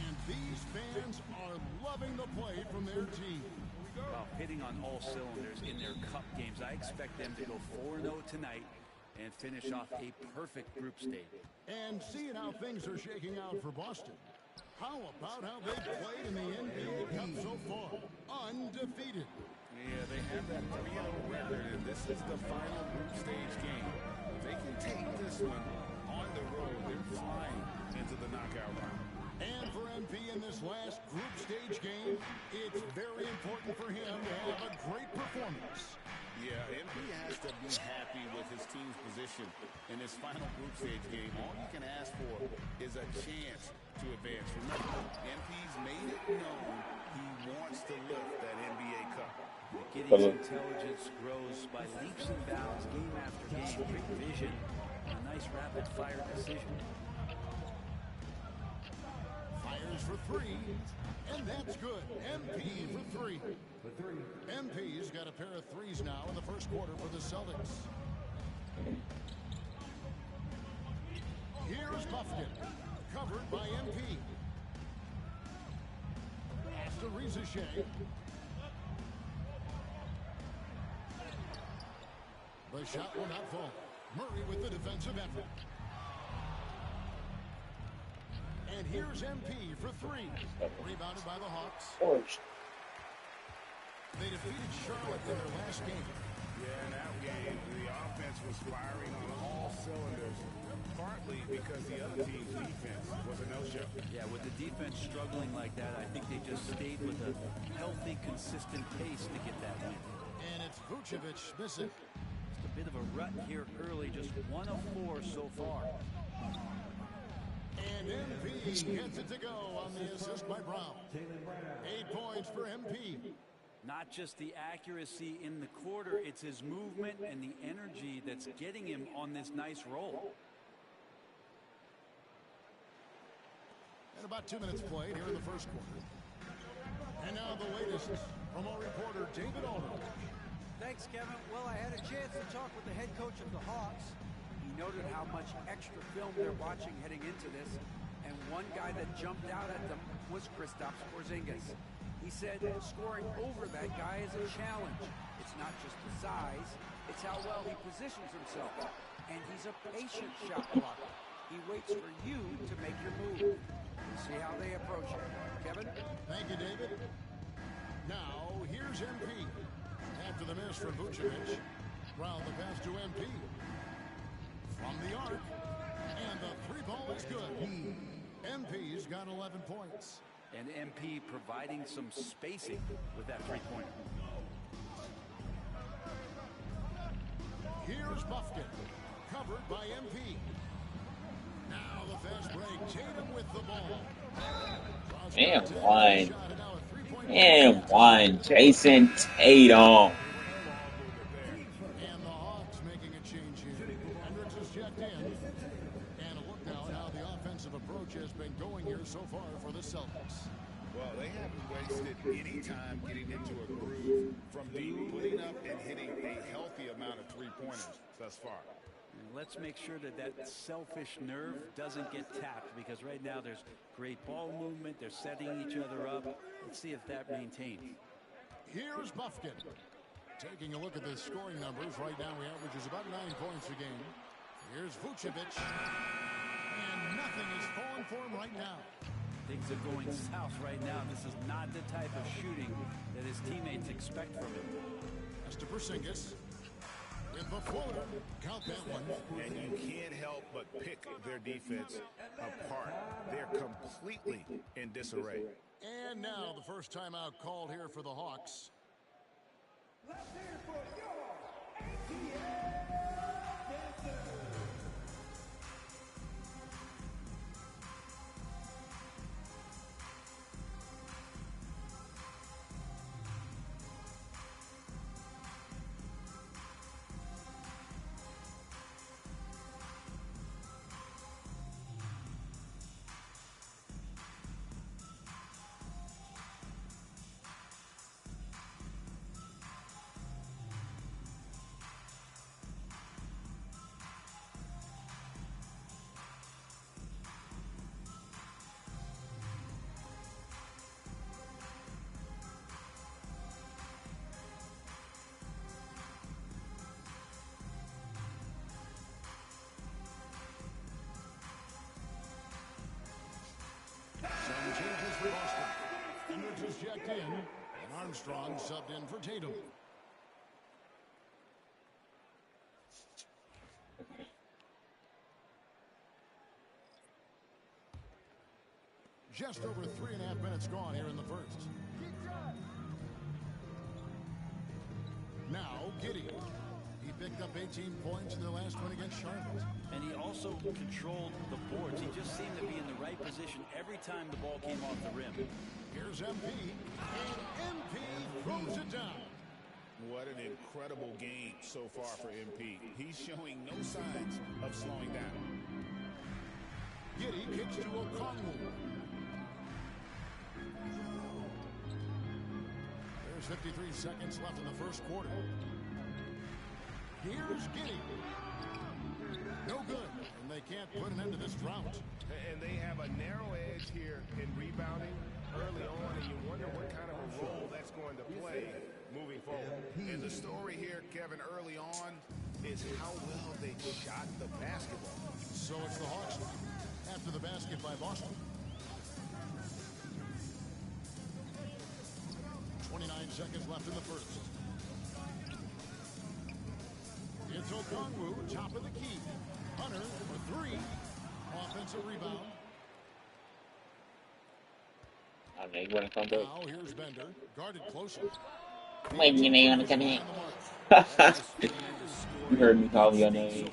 And these fans are loving the play from their team. Well, hitting on all cylinders in their cup games. I expect them to go 4-0 tonight and finish off a perfect group stage. And seeing how things are shaking out for Boston. How about how they've played in the NBA Cup so far? Undefeated. Yeah, they have that 3-0 record, and this is the final group stage game. If they can take this one on the road, they're flying into the knockout round. And for MP in this last group stage game, it's very important for him to have a great performance. Yeah, MP has to be happy with his team's position in this final group stage game. All you can ask for is a chance to advance. Remember, MP's made it known he wants to lift that NBA Cup. Giddey's intelligence grows by leaps and bounds, game after game. Great vision, a nice rapid-fire decision. Fires for 3, and that's good. MP for 3. MP's got a pair of 3s now in the first quarter for the Celtics. Here's Buffkin, covered by MP. Pass to Rizushea. The shot will not fall. Murray with the defensive effort. And here's MP for 3. Rebounded by the Hawks. They defeated Charlotte in their last game. Yeah, in that game, the offense was firing on all cylinders, partly because the other team's defense was a no-show. Yeah, with the defense struggling like that, I think they just stayed with a healthy, consistent pace to get that win. And it's Vucevic missing. Just a bit of a rut here early, just 1 of 4 so far. And MP gets it to go on the assist by Brown. 8 points for MP. Not just the accuracy in the quarter, it's his movement and the energy that's getting him on this nice roll. And about 2 minutes played here in the first quarter. And now the latest from our reporter, David Aldridge. Thanks, Kevin. Well, I had a chance to talk with the head coach of the Hawks. He noted how much extra film they're watching heading into this, and one guy that jumped out at them was Kristaps Porzingis. He said scoring over that guy is a challenge. It's not just the size, it's how well he positions himself. And he's a patient shot blocker. He waits for you to make your move. We'll see how they approach it. Kevin? Thank you, David. Now, here's MP. After the miss from Vucevic, round the pass to MP. From the arc, and the 3-ball is good. MP's got 11 points. And MP providing some spacing with that 3-pointer. Here's Buffkin, covered by MP. Now the fast break, Tatum with the ball. And one. And one. Jason Tatum. And the Hawks making a change here. Hendricks is checked in. And a look now at how the offensive approach has been going here so far for the Celtics. Well, they haven't wasted any time getting into a groove from deep, putting up and hitting a healthy amount of 3-pointers thus far. And let's make sure that that selfish nerve doesn't get tapped, because right now there's great ball movement. They're setting each other up. Let's see if that maintains. Here's Buffkin. Taking a look at the scoring numbers, right now he averages about 9 points a game. Here's Vucevic. And nothing is falling for him right now. Things are going south right now. This is not the type of shooting that his teammates expect from him. As to Porzingis. With the floater. Count that one. And you can't help but pick their defense apart. They're completely in disarray. And now the first timeout called here for the Hawks. Let's hear it for your ATL Dancers. Some changes for Boston. Hendricks is checked in, and Armstrong subbed in for Tatum. Just over 3.5 minutes gone here in the first. Now, Giddey. He picked up 18 points in their last one against Charlotte. And he also controlled the boards. He just seemed to be in the right position every time the ball came off the rim. Here's MP, and MP throws it down. What an incredible game so far for MP. He's showing no signs of slowing down. Giddey kicks to Okongwu. There's 53 seconds left in the first quarter. Here's Giddey. No good, and they can't put an end to this drought. And they have a narrow edge here in rebounding early on, and you wonder what kind of a role that's going to play moving forward. And the story here, Kevin, early on is how well they shot the basketball. So it's the Hawks after the basket by Boston. 29 seconds left in the first. It's Okongwu, top of the key. Hunter for three. Offensive rebound. I know you want to come back. Now here's Bender, guarded closer. When you may want to come in. You heard me call your name.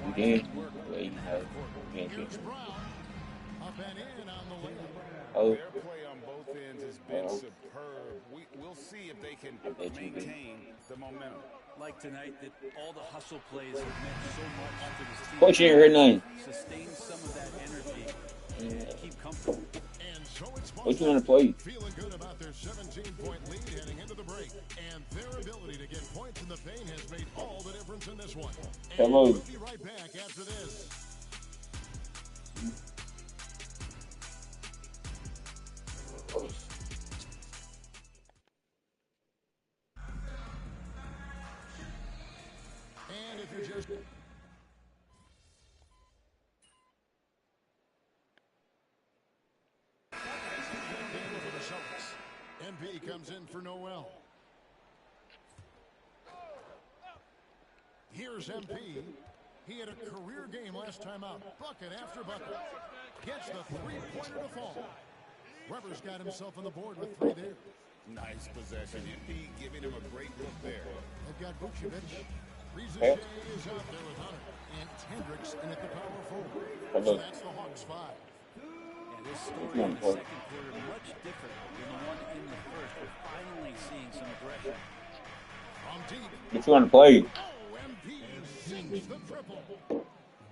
You did. Well, you know. Here's Brown. Up and in on the wing. Oh. Their play on both ends has been superb. We'll see if they can maintain the momentum. Like tonight, that all the hustle plays have meant so much to this team. Coach ain't heard nothing. Sustain some of that energy and keep comfortable. And so it's What you want to play? Feeling good about their 17-point lead heading into the break. And their ability to get points in the paint has made all the difference in this one. And Hello. we'll be right back after this. And if you're just... MP comes in for Noel. Here's MP. He had a career game last time out. Bucket after bucket. Gets the three-pointer to fall. Weber's got himself on the board with three there. Nice possession. MP giving him a great look there. They've got Vucevic. Rizichet is out there with Hunter. And Hendricks in at the power forward. So that's the Hawks 5. And this story in the second quarter much different than the one in the first. We're finally seeing some aggression. From deep. What you want to play? MP sings the triple.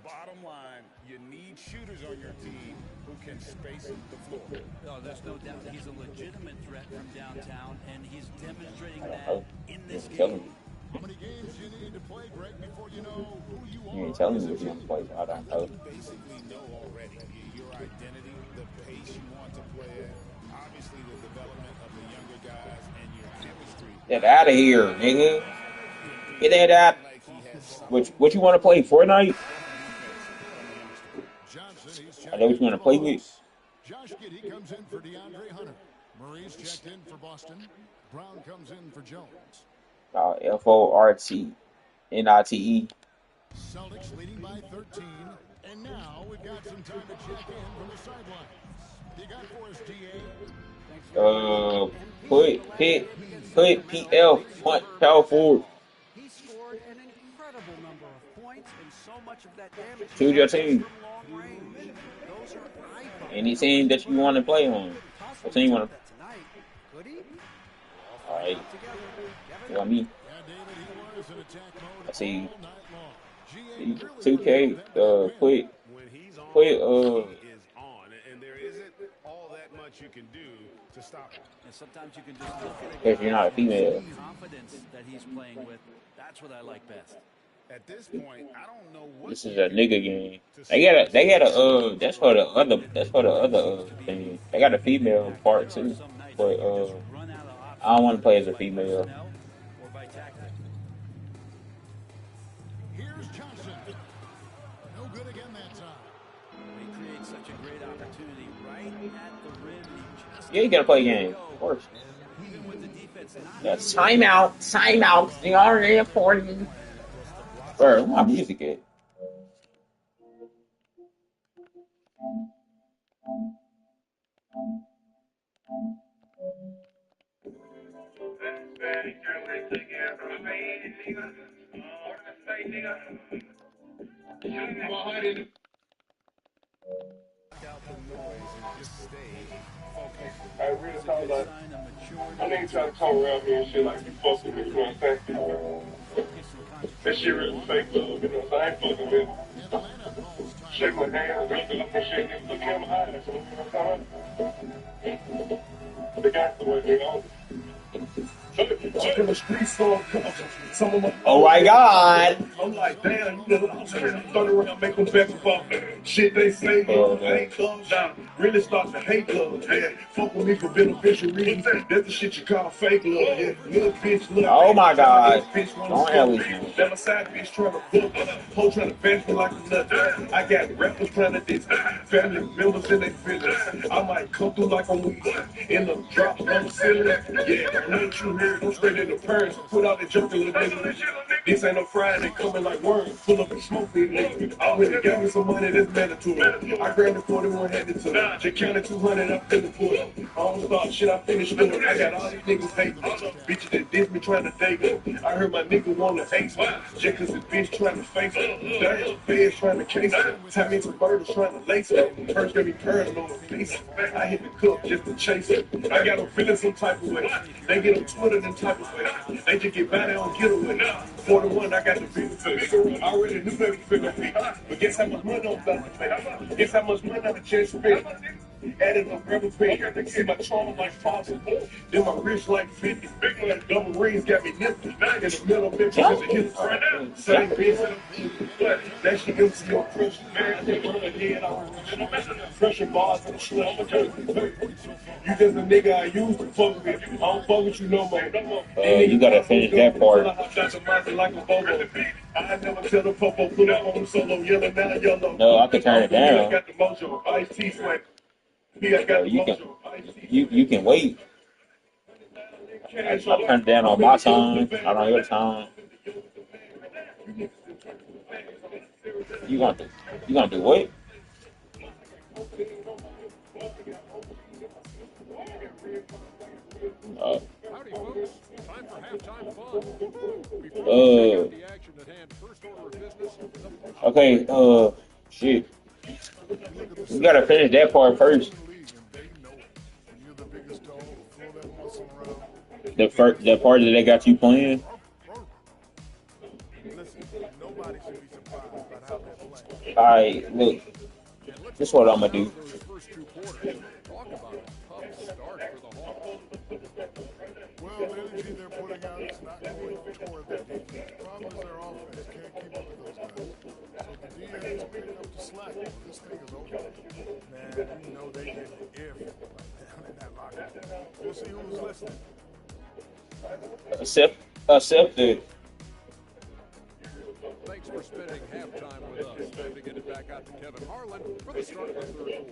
Bottom line, you need shooters on your team who can space the floor. Oh, there's no doubt that he's a legitimate threat from downtown, and he's demonstrating that in this game. How many games do you need to play, Greg, before you know who you are? You ain't telling me what you want to play. I don't know. You basically know already your identity, the pace you want to play at, obviously the development of the younger guys, and your chemistry. Get out of here, nigga. Get that out. What you want to play? Fortnite? I know what you want to play with. Josh Giddey comes in for DeAndre Hunter. Murray's checked in for Boston. Brown comes in for Jones. FORTNITE. Celtics leading by 13. And now we've got some time to check in from the sidelines. You got for us, DA? Put PL punt power forward. He scored an incredible number of points, and so much of that damage Choose your team. from long range. Those are icons. Any team that you want to play on. What team you want to? Could he? All right. You got me. I see. 2K. Quit. And there isn't all that much you can do to stop him. And sometimes you can just look at it. Because you're not a female. Confidence that he's playing with. That's what I like best. At this point, I don't know what This is a nigga game. They got a that's for the other thing. They got a female part too. But I don't want to play as a female. Here's Johnson. No good again that time. He creates such a great opportunity right at the rim. Yeah, you gotta play a game, of course. That's timeout. They already important. Where my music at? I really thought about I think trying to come around me and shit like you fucking with me, you know what I'm saying? That shit really fake love, you know what I'm saying? I ain't fucking with it. Shake my hand, rub it up and shit, and look at my eyes, you know what I'm saying? They got the way they on. Oh my God! I'm like, damn, you know, I'm trying to turn around, make them back up. Shit they say, hate clubs down. Really start to hate clubs, yeah. Fuck with me for beneficial reasons. That's the shit you call fake love, yeah. Little bitch love. Oh my God! Don't have me. Then my side bitch trying to book. Hoe trying to bash me like a nut. I got rappers trying to diss. Family members in their feelings. I might come through like a weed. In the drops on the ceiling. Yeah, don't let you hear it. Go straight in the purse. Put out the joke, little nigga. This ain't no Friday, coming like worms. Full up and smoke me, nigga. I already got me some money that's mandatory. I grabbed the 41, handed to her. Just counted 200, I'm finna put it. I don't start shit, I finish doing it. I got all these niggas hating. Bitches that diss me trying to date me. I heard my nigga wanna hate me. Just cause this bitch trying to face me. Damn, feds trying to case me. Time into murders trying to lace me. First got me curling on the face. I hit the cup just to chase it. I got them feeling some type of way. They get on Twitter them type of way. They just get by on getaway. 41, I got the bigger face. I already knew they was finna be. But guess how much money I'm about to pay? Guess how much money I'm a chance to pay? Added up rubber band. See my charm like possible. Then my wrist like 50. Double rings got me nifty. In the middle, bitch, just a hit front. Same bitch. That shit gives you your pressure. Man, they run the head off. Pressure bars and slush. You just a nigga I used to fuck with. I don't fuck with you no more. You gotta finish that part. I never tell the popo put up on solo, yellow now yellow. No, I can turn it down. I got the mojo, Ice T swag. I got the mojo. You can wait. I turn it down on my time, not on your time. You gonna do what? Howdy, folks. Time for halftime fun. Before we check out the action at hand, first order of business. Okay, shit. We gotta finish that part first. The part that they got you playing. Alright, look. This is what I'm gonna do. Well, the energy they're putting out is not going toward their defense. The problem is their offense can't keep up with those guys. So the defense is picking up the slack. This thing is over. Man, you know they get the if down in that locker room. We'll see who's listening. Accepted. Thanks for spending halftime with us. Time to get it back out to Kevin Harlan for the start of the third quarter.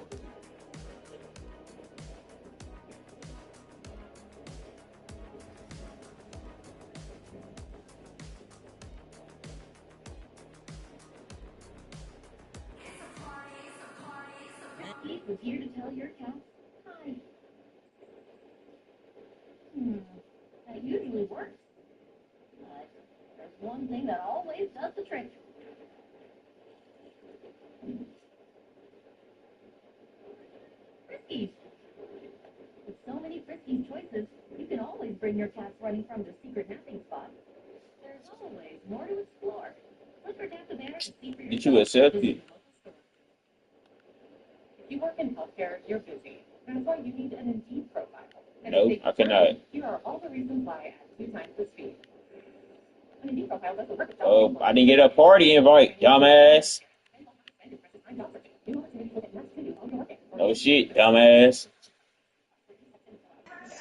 Pete was here to tell your cat hi. That usually works. But there's one thing that always does the trick. Friskies. With so many Friskies choices, you can always bring your cats running from the secret napping spot. There's always more to explore. Click or tap the banner to see for Did you yourself. accept it? If you work in healthcare, you're busy. That's why you need an Indeed profile. And No, to make I it cannot. work, here are all the reasons why at 2 times the speed. An Indeed profile doesn't work without Oh, I didn't get a party invite, dumbass. No shit, dumbass.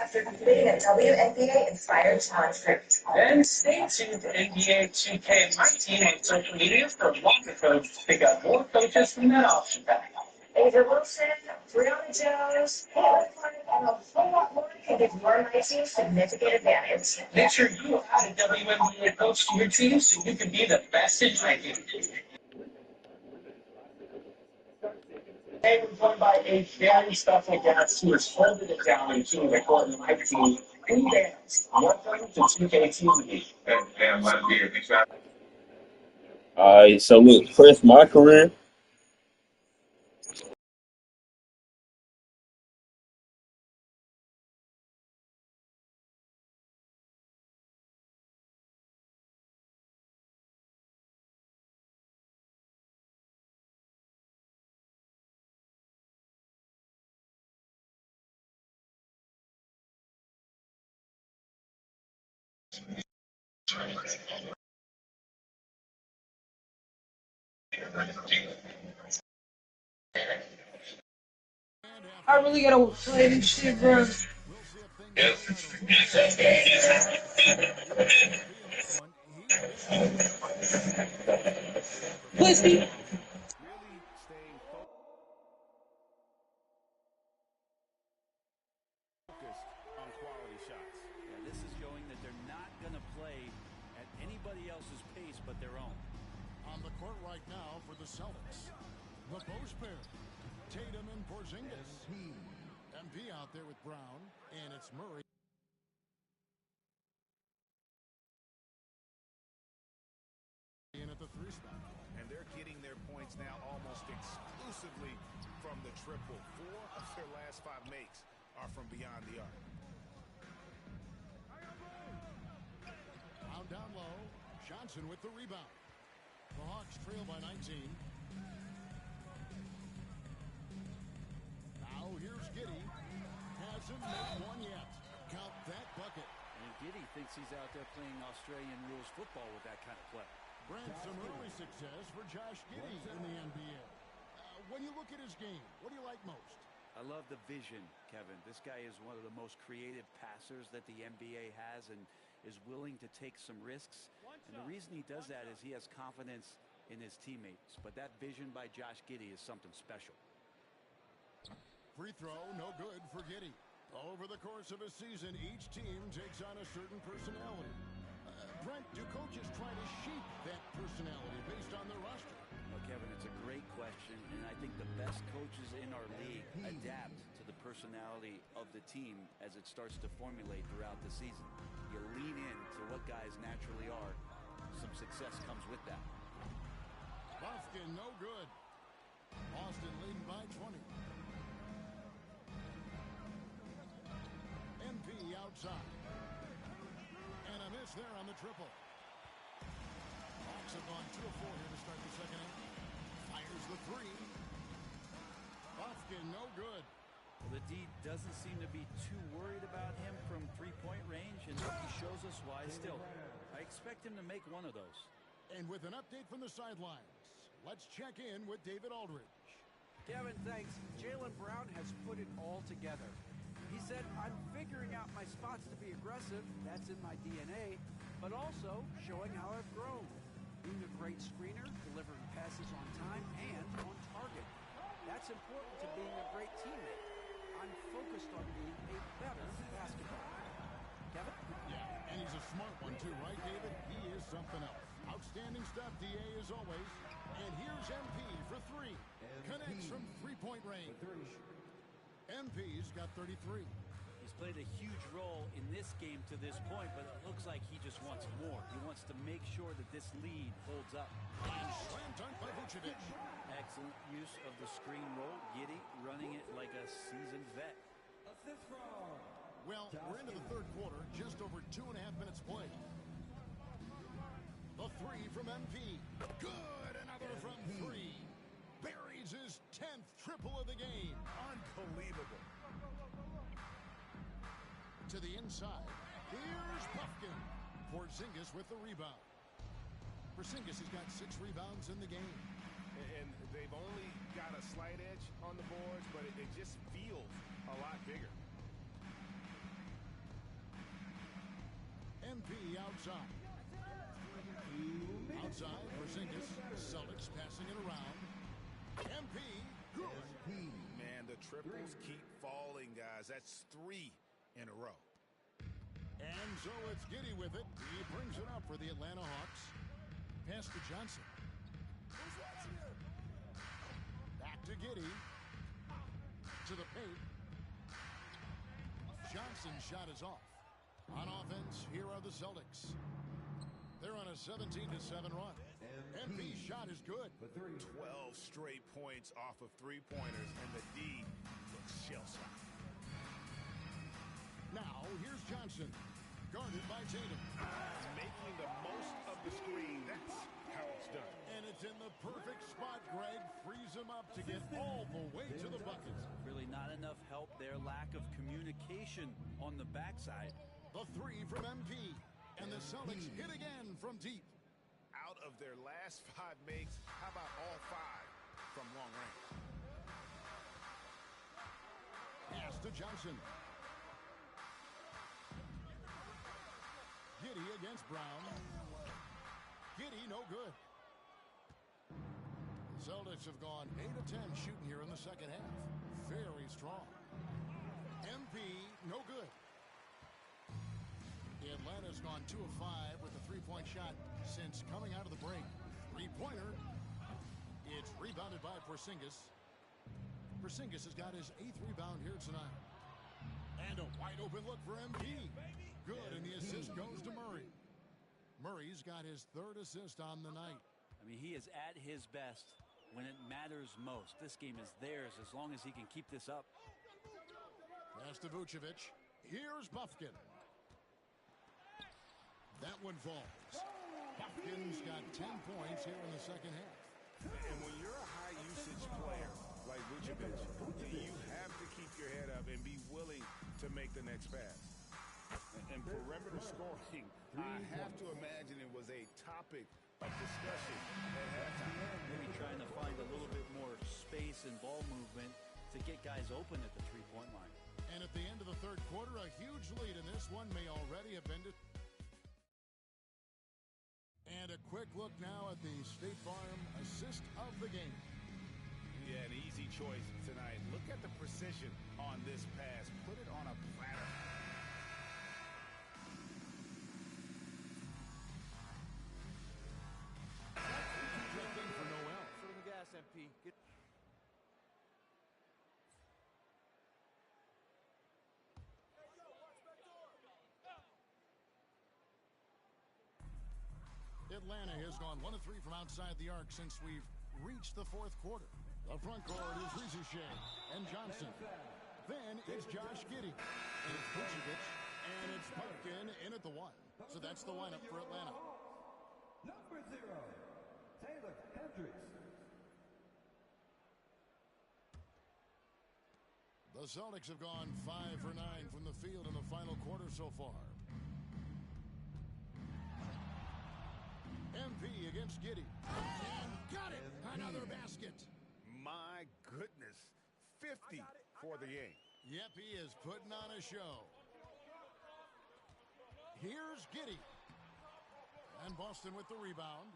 After completing a WNBA-inspired challenge group. Then stay tuned to NBA 2K19 on social media for longer codes to pick up more coaches from that option pack. Asia Wilson, Brianna Jones, Caitlin Clark, and a whole lot more can give your my team significant advantage. Make sure you add a WNBA coach to your team so you can be the best in ranking. Today we're joined by a very special guest who is holding it down in team recording my team. Who dance? Welcome to 2K TV. So look, press my career. I really gotta play this shit, bro. Pussy. Really staying focused on quality shots. Yeah, this is showing that they're not going to play at anybody else's pace but their own. On the court right now for the Celtics, the post pair, Tatum and Porzingis. MP out there with Brown, and it's Murray. In at the 3 spot. And they're getting their points now almost exclusively from the triple. 4 of their last 5 makes are from beyond the arc. Brown down low. Johnson with the rebound. The Hawks trail by 19. Now here's Giddey. Hasn't made one yet. Count that bucket. And Giddey thinks he's out there playing Australian rules football with that kind of play. Brent, some early success for Josh Giddey in the NBA. When you look at his game, what do you like most? I love the vision, Kevin. This guy is one of the most creative passers that the NBA has and is willing to take some risks. And the reason he does that is he has confidence in his teammates. But that vision by Josh Giddey is something special. Free throw, no good for Giddey. Over the course of a season, each team takes on a certain personality. Brent, do coaches try to shape that personality based on their roster? Well, Kevin, it's a great question, and I think the best coaches in our league adapt to the personality of the team as it starts to formulate throughout the season. You lean into what guys naturally are. Some success comes with that. Boston, no good. Boston leading by 20. MP outside. And a miss there on the triple. Hawks have gone 2 of 4 here to start the second half. Fires the 3. Boston, no good. Well, the D doesn't seem to be too worried about him from three-point range, and he shows us why still. I expect him to make one of those. And with an update from the sidelines, let's check in with David Aldridge. Kevin, thanks. Jaylen Brown has put it all together. He said, I'm figuring out my spots to be aggressive. That's in my DNA. But also showing how I've grown. Being a great screener, delivering passes on time and on target. That's important to being a great teammate. I'm focused on being a better basketball player. Kevin? Yeah, and he's a smart one too, right, David? He is something else. Outstanding stuff, DA, as always. And here's MP for three. Connects from three-point range. MP's got 33. He's played a huge role in this game to this point, but it looks like he just wants more. He wants to make sure that this lead holds up. And slam dunk by Vucevic. Excellent use of the screen roll. Giddey running it like a seasoned vet. Well, we're into the third quarter, just over 2.5 minutes played. The three from MP. Good, another from three. Buries his 10th triple of the game. Unbelievable. To the inside. Here's Puffkin. Porzingis with the rebound. Porzingis has got 6 rebounds in the game. And they've only got a slight edge on the boards, but it just feels a lot bigger. MP outside. Outside, Porzingis. Celtics passing it around. MP, good. Man, the triples keep falling, guys. That's 3 in a row. And so it's Giddey with it. He brings it up for the Atlanta Hawks. Pass to Johnson. Back to Giddey. To the paint. Johnson's shot is off. On offense, here are the Celtics. They're on a 17-7 run. MP's shot is good. 12 straight points off of three-pointers, and the D looks shell-shocked. Now, here's Johnson. Guarded by Tatum. Making the most of the screen. That's how it's done. And it's in the perfect spot, Greg. Frees him up to get all the way to the bucket. Really not enough help there. Lack of communication on the backside. The three from MP. And the Celtics hit again from deep. Out of their last 5 makes, how about all 5 from long range? Pass to Johnson. Giddey against Brown. Giddey, no good. The Celtics have gone 8 of 10 shooting here in the second half. Very strong. MP, no good. Atlanta's gone 2 of 5 with a three-point shot since coming out of the break. Three-pointer. It's rebounded by Porzingis. Porzingis has got his 8th rebound here tonight. And a wide open look for MP. Good, and the assist goes to Murray. Murray's got his 3rd assist on the night. I mean, he is at his best when it matters most. This game is theirs as long as he can keep this up. Pass to Vucevic. Here's Buffkin. That one falls. Buffkin's got 10 points here in the second half. And when you're a high-usage player like Vucevic, you have to keep your head up and be willing to make the next pass. And perimeter scoring, I have to imagine it was a topic of discussion at halftime. Maybe trying to find a little bit more space and ball movement to get guys open at the three-point line. And at the end of the third quarter, a huge lead in this one may already have been. And a quick look now at the State Farm assist of the game. Yeah, an easy choice tonight. Look at the precision on this pass. Put it on a platter. For Noel. Foot on the gas, MP. Get Atlanta has gone 1 of 3 from outside the arc since we've reached the fourth quarter. The front court is Rizushea and Johnson. Then it's Josh Giddey. And it's Vucevic. And it's Pumpkin in at the 1. So that's the lineup for Atlanta. Number 0, Taylor Hendricks. The Celtics have gone 5 for 9 from the field in the final quarter so far. MP against Giddey. And got it! Another basket. My goodness. 50 for the game. Yep, he is putting on a show. Here's Giddey. And Boston with the rebound.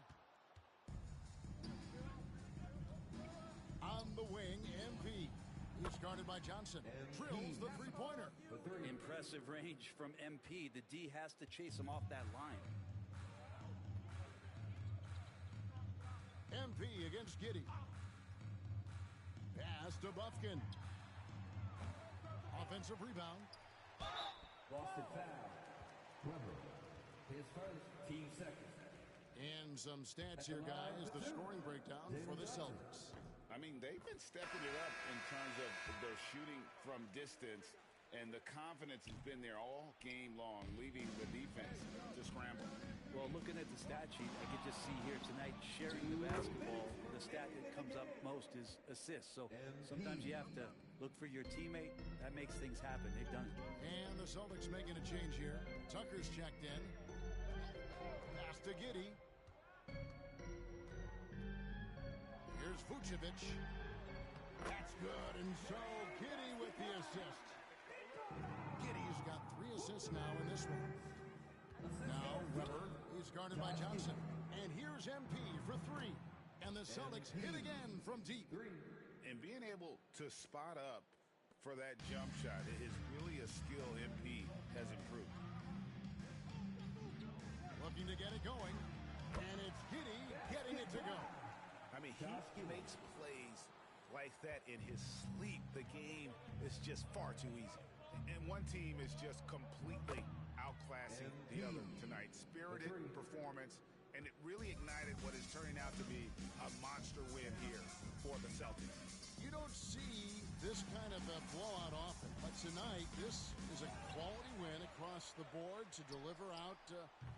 On the wing, MP. He's guarded by Johnson. Drills the three-pointer. Impressive range from MP. The D has to chase him off that line. MP against Giddey. Pass to Bufkin. Offensive rebound. Boston foul. Weber. His first, team second. And some stats here, guys. The scoring breakdown for the Celtics. I mean, they've been stepping it up in terms of their shooting from distance, and the confidence has been there all game long, leaving the defense to scramble. Well, looking at the stat sheet, I could just see here tonight sharing the basketball. The stat that comes up most is assists. So sometimes you have to look for your teammate. That makes things happen. They've done it. And the Celtics making a change here. Tucker's checked in. Pass to Giddey. Here's Vucevic. That's good. And so Giddey with the assist. Giddey's got 3 assists now in this one. Now Weber is guarded by Johnson. And here's MP for 3. And the Celtics hit again from deep. And being able to spot up for that jump shot is really a skill MP has improved. Looking to get it going. And it's Giddey getting it to go. I mean, he makes plays like that in his sleep. The game is just far too easy. And one team is just completely outclassing the other tonight. Spirited performance, and it really ignited what is turning out to be a monster win here for the Celtics. You don't see this kind of a blowout often, but tonight this is a quality win across the board to deliver out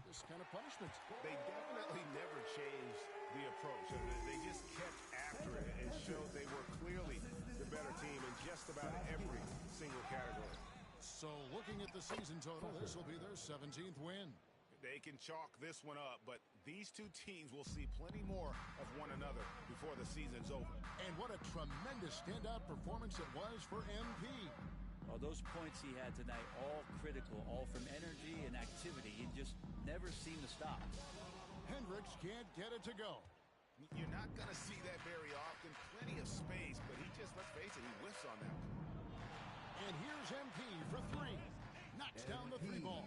this kind of punishment. They definitely never changed the approach. They just kept after it and showed they were clearly the better team in just about every single category. So looking at the season total, this will be their 17th win. They can chalk this one up, but these two teams will see plenty more of one another before the season's over. And what a tremendous standout performance it was for MP. Well, those points he had tonight, all critical, all from energy and activity. He just never seemed to stop. Hendricks can't get it to go. You're not going to see that very often. Plenty of space, but he just, let's face it, he whiffs on that one. And here's MP for 3. Knocks down the 3 ball.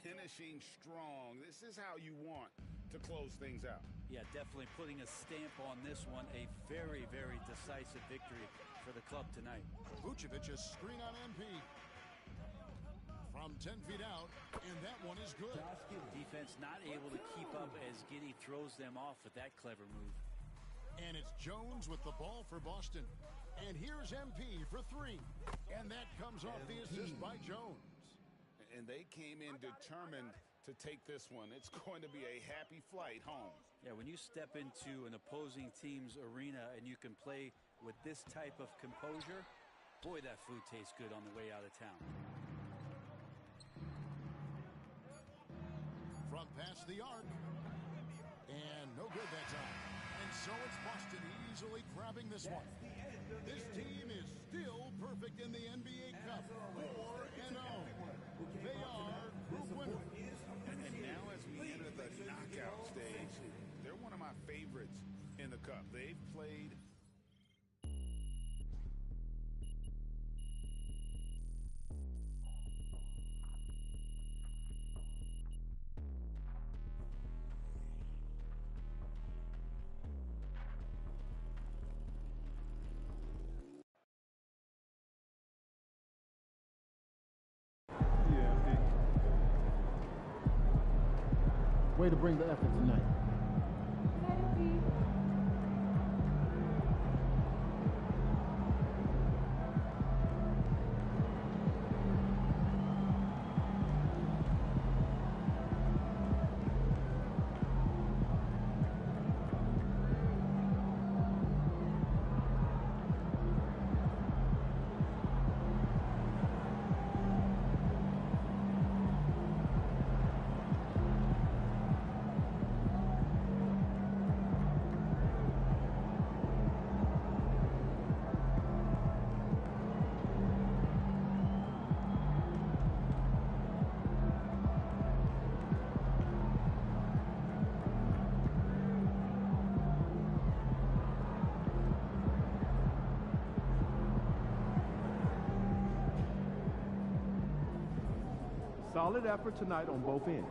Finishing strong. This is how you want to close things out. Yeah, definitely putting a stamp on this one. A very, very decisive victory for the club tonight. Vucevic's screen on MP. From 10 feet out, and that one is good. Defense not able to keep up as Giddey throws them off with that clever move. And it's Jones with the ball for Boston. And here's MP for 3. And that comes off the assist by Jones. And they came in determined to take this one. It's going to be a happy flight home. Yeah, when you step into an opposing team's arena and you can play with this type of composure, boy, that food tastes good on the way out of town. Front past the arc. And no good that time. And so it's Boston easily grabbing this one. This team is still perfect in the NBA Cup. 4-0. They are group winners. And now as we enter the knockout stage, they're one of my favorites in the Cup. They've played Way to bring the effort tonight. solid effort tonight on both ends.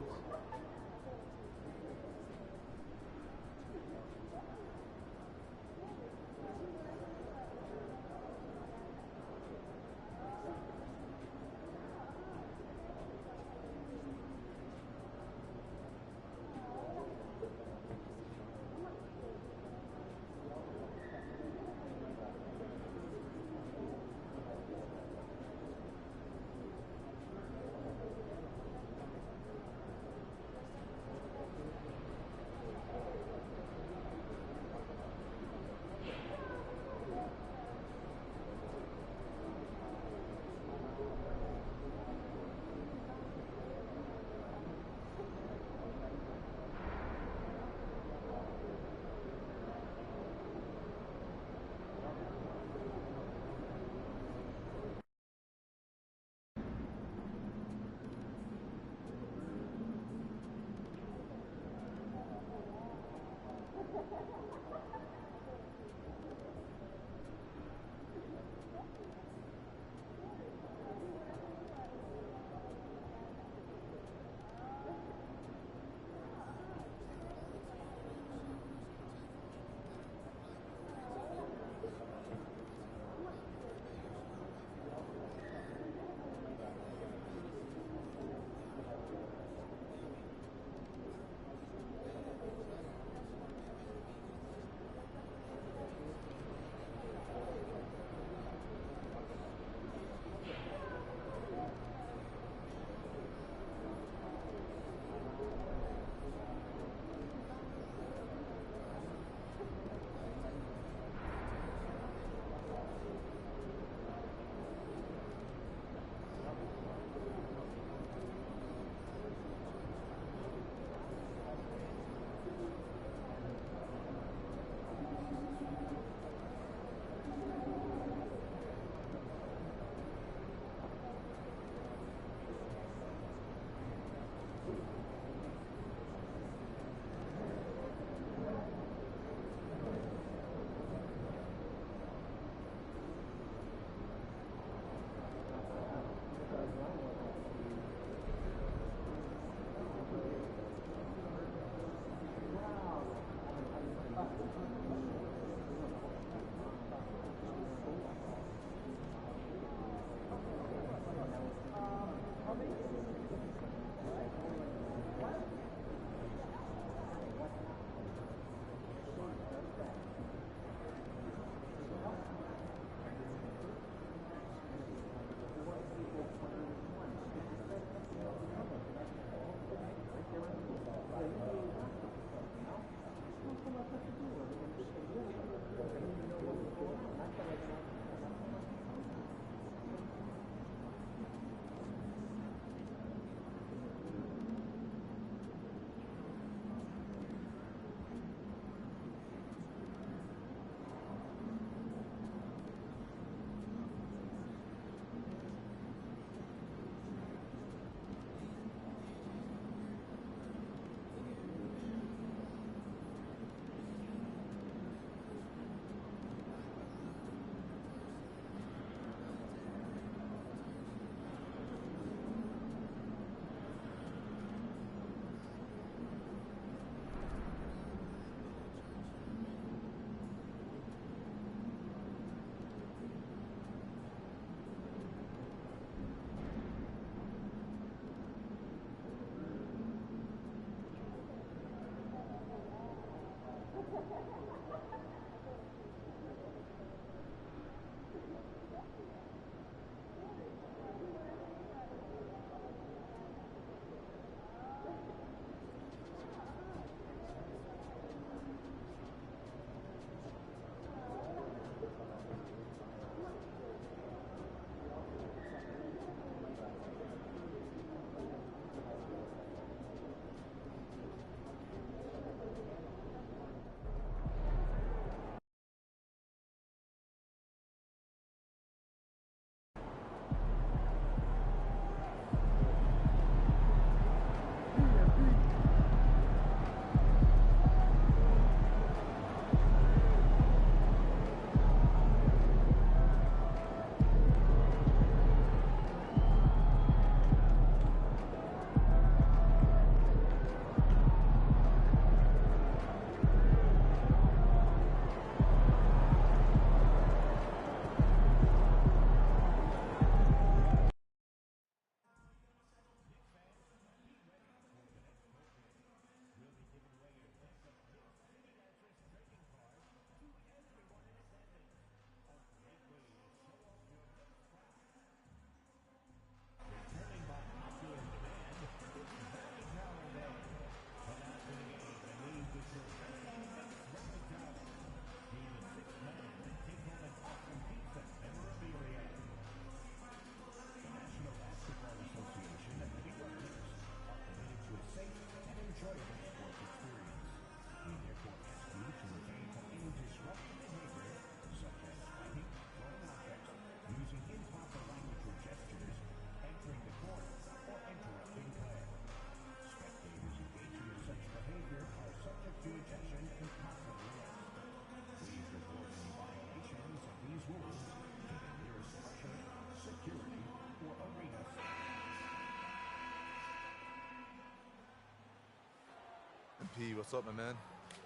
MP, what's up, my man?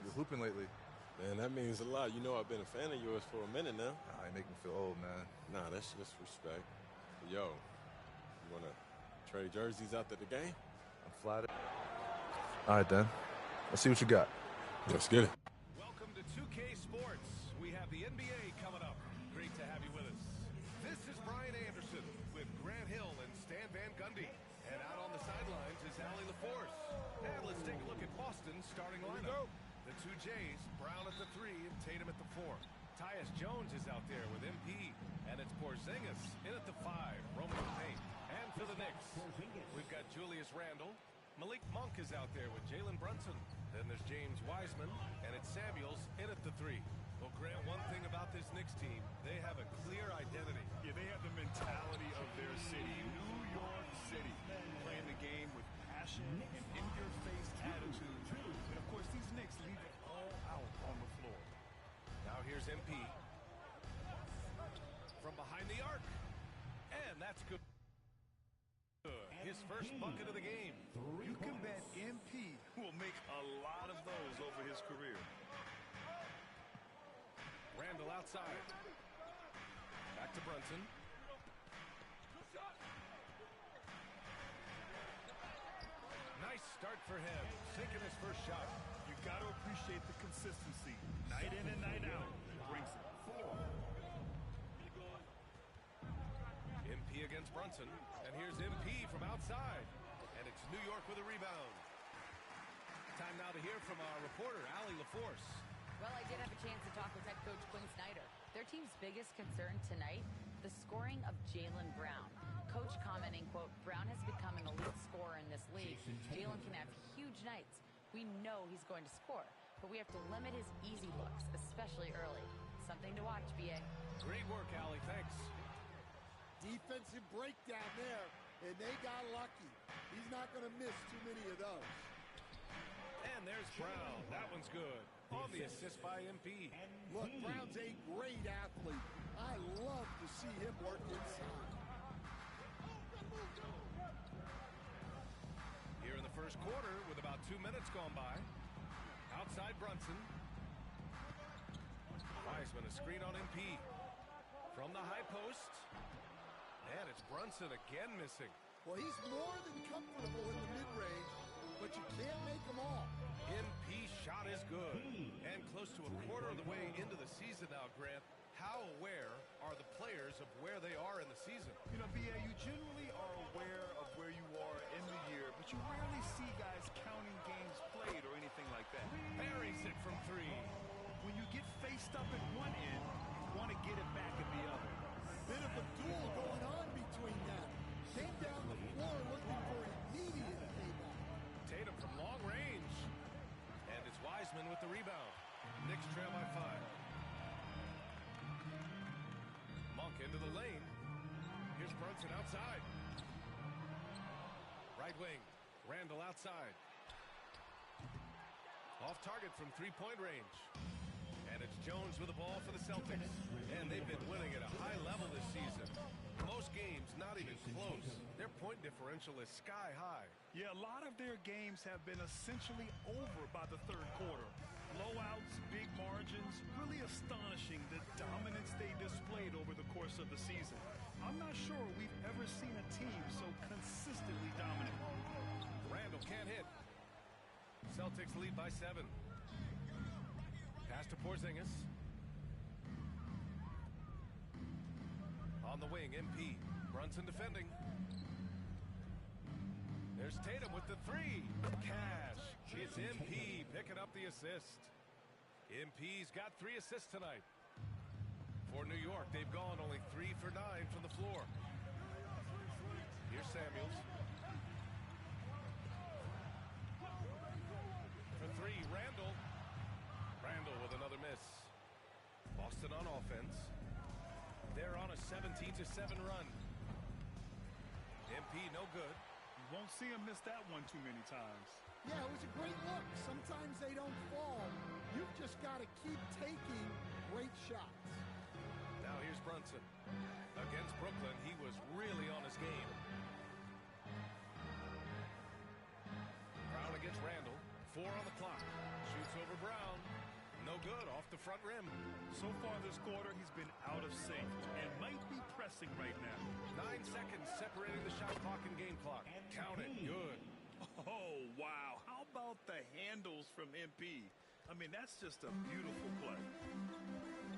You're hooping lately. Man, that means a lot. You know I've been a fan of yours for a minute now. You make me feel old, man. Nah, that's just respect. But yo, you want to trade jerseys after the game? I'm flattered. All right, then. Let's see what you got. Let's get it. Welcome to 2K Sports. We have the NBA coming up. Great to have you with us. This is Brian Anderson with Grant Hill and Stan Van Gundy. And out on the sidelines is Allie LaForce. And let's take a look at Boston's starting lineup. The two Jays, Brown at the 3 and Tatum at the 4. Tyus Jones is out there with MP. And it's Porzingis in at the 5, Romeo Payne. And for the Knicks, we've got Julius Randle. Malik Monk is out there with Jalen Brunson. Then there's James Wiseman, and it's Samuels in at the 3. Well, Grant, one thing about this Knicks team, they have a clear identity. Yeah, they have the mentality of their city, New York City, playing the game with passion and in-your-face attitude. And, of course, these Knicks leave it all out on the floor. Now here's MP. From behind the arc. And that's good. His first bucket of the game. You can bet MP will make a lot of those over his career. Randall outside. Back to Brunson. Nice start for him. Sinking his first shot. You've got to appreciate the consistency. Night in and night out. Brings it. MP against Brunson. And here's MP from outside. And it's New York with a rebound. Time now to hear from our reporter, Allie LaForce. Well, I did have a chance to talk with head coach Quinn Snyder. Their team's biggest concern tonight, the scoring of Jaylen Brown. Coach commenting, quote, Brown has become an elite scorer in this league. Jaylen can have huge nights. We know he's going to score, but we have to limit his easy looks, especially early. Something to watch, B.A. Great work, Allie. Thanks. Defensive breakdown there, and they got lucky. He's not going to miss too many of those. And there's Brown. That one's good. On the assist by MP. Look, Brown's a great athlete. I love to see him work inside. Here in the first quarter with about 2 minutes gone by. Outside Brunson. Wiseman, a screen on MP. From the high post. And it's Brunson again missing. Well, he's more than comfortable in the mid-range, but you can't make them all. MP shot is good. And close to a quarter of the way into the season now, Grant. How aware are the players of where they are in the season? You know, B.A., you generally are aware of where you are in the year, but you rarely see guys counting games played or anything like that. Buries it from 3. When you get faced up at one end, you want to get it back at the other. Bit of a duel going on between them. Came down the floor looking for immediate payback. Tatum from long range. And it's Wiseman with the rebound. Knicks trail by 5. Monk into the lane. Here's Brunson outside. Right wing. Randall outside. Off target from 3-point range. And it's Jones with the ball for the Celtics. And they've been winning at a high level this season. Most games not even close. Their point differential is sky high. Yeah, a lot of their games have been essentially over by the third quarter. Blowouts, big margins, really astonishing the dominance they displayed over the course of the season. I'm not sure we've ever seen a team so consistently dominant. Randall can't hit. Celtics lead by 7. Pass to Porzingis. On the wing, MP. Brunson defending. There's Tatum with the 3. Cash. It's MP picking up the assist. MP's got 3 assists tonight. For New York, they've gone only 3 for 9 from the floor. Here's Samuels. For 3, Randall. Randall with another miss. Boston on offense. They're on a 17-7 run. MP no good. You won't see him miss that one too many times. Yeah, it was a great look. Sometimes they don't fall. You've just got to keep taking great shots. Now here's Brunson. Against Brooklyn, he was really on his game. Brown against Randall. 4 on the clock. Shoots over Brown. No good, off the front rim. So far this quarter, he's been out of sync and might be pressing right now. 9 seconds separating the shot clock and game clock. Count it. Good. Oh, wow. How about the handles from MP? I mean, that's just a beautiful play.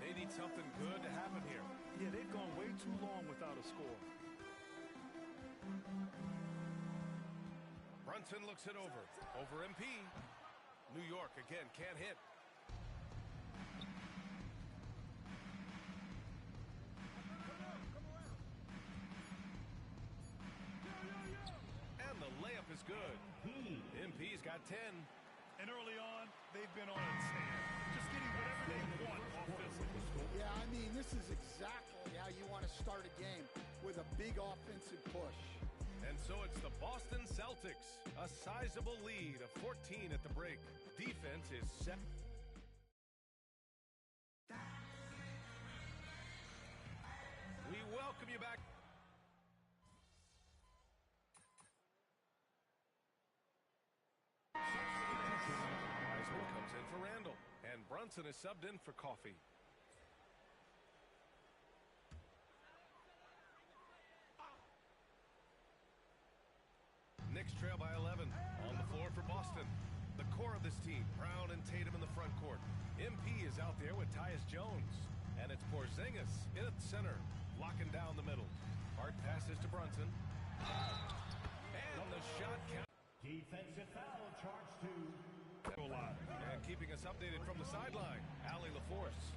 They need something good to happen here. Yeah, they've gone way too long without a score. Brunson looks it over. Over MP. New York again, can't hit. And the layup is good. MP's got 10. And early on, they've been on a 10. Just getting whatever they want offensively. Yeah, I mean, this is exactly how you want to start a game, with a big offensive push. And so it's the Boston Celtics. A sizable lead of 14 at the break. Defense is set. We welcome you back. Wiseman comes in for Randall. And Brunson is subbed in for Coffee. Knicks trail by 11. On the floor for Boston. The core of this team, Brown and Tatum in the front court. MP is out there with Tyus Jones. And it's Porzingis in at center, locking down the middle. Hard passes to Brunson. And the shot count. Defensive foul charge to. And keeping us updated from the sideline, Allie LaForce.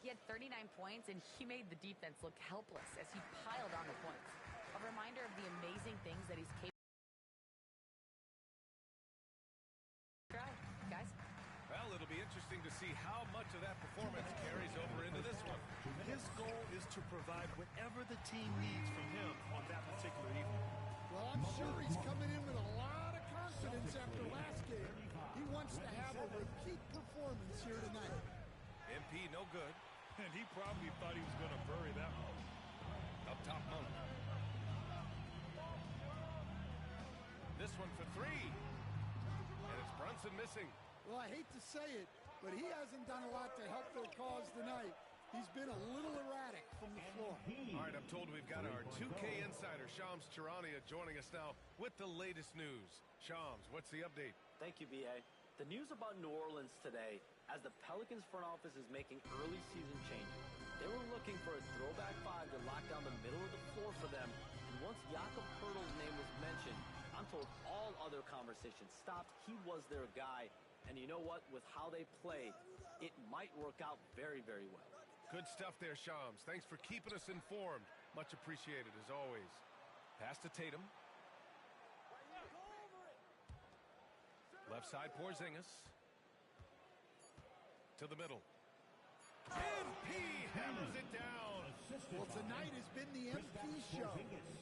He had 39 points, and he made the defense look helpless as he piled on the points. A reminder of the amazing things that he's capable of. Guys? Well, it'll be interesting to see how much of that performance carries over into this one. His goal is to provide whatever the team needs from him on that particular evening. Well, I'm sure he's coming in with a lot of confidence after last game. He wants to have a repeat performance here tonight. MP no good. And he probably thought he was going to bury that one. Up top, Monk. This one for 3. And it's Brunson missing. Well, I hate to say it, but he hasn't done a lot to help their cause tonight. He's been a little erratic from the floor. All right, I'm told we've got our 2K insider, Shams Charania, joining us now with the latest news. Shams, what's the update? Thank you, B.A. The news about New Orleans today, as the Pelicans front office is making early season changes. They were looking for a throwback 5 to lock down the middle of the floor for them. And once Jakob Poeltl's name was mentioned, I'm told all other conversations stopped. He was their guy. And you know what? With how they play, it might work out very, very well. Good stuff there, Shams. Thanks for keeping us informed. Much appreciated, as always. Pass to Tatum. Left side, Porzingis. To the middle. MP hammers it down. Well, tonight has been the MP show.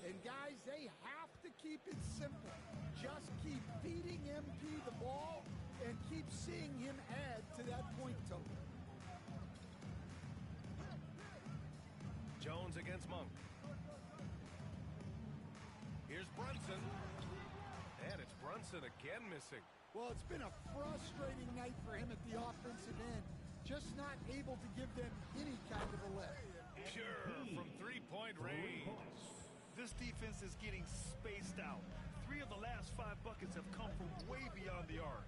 And guys, they have to keep it simple. Just keep feeding MP the ball and keep seeing him add to that point total. Jones against Monk. Here's Brunson. And it's Brunson again missing. Well, it's been a frustrating night for him at the offensive end. Just not able to give them any kind of a lift. Pure from three-point range. This defense is getting spaced out. 3 of the last 5 buckets have come from way beyond the arc.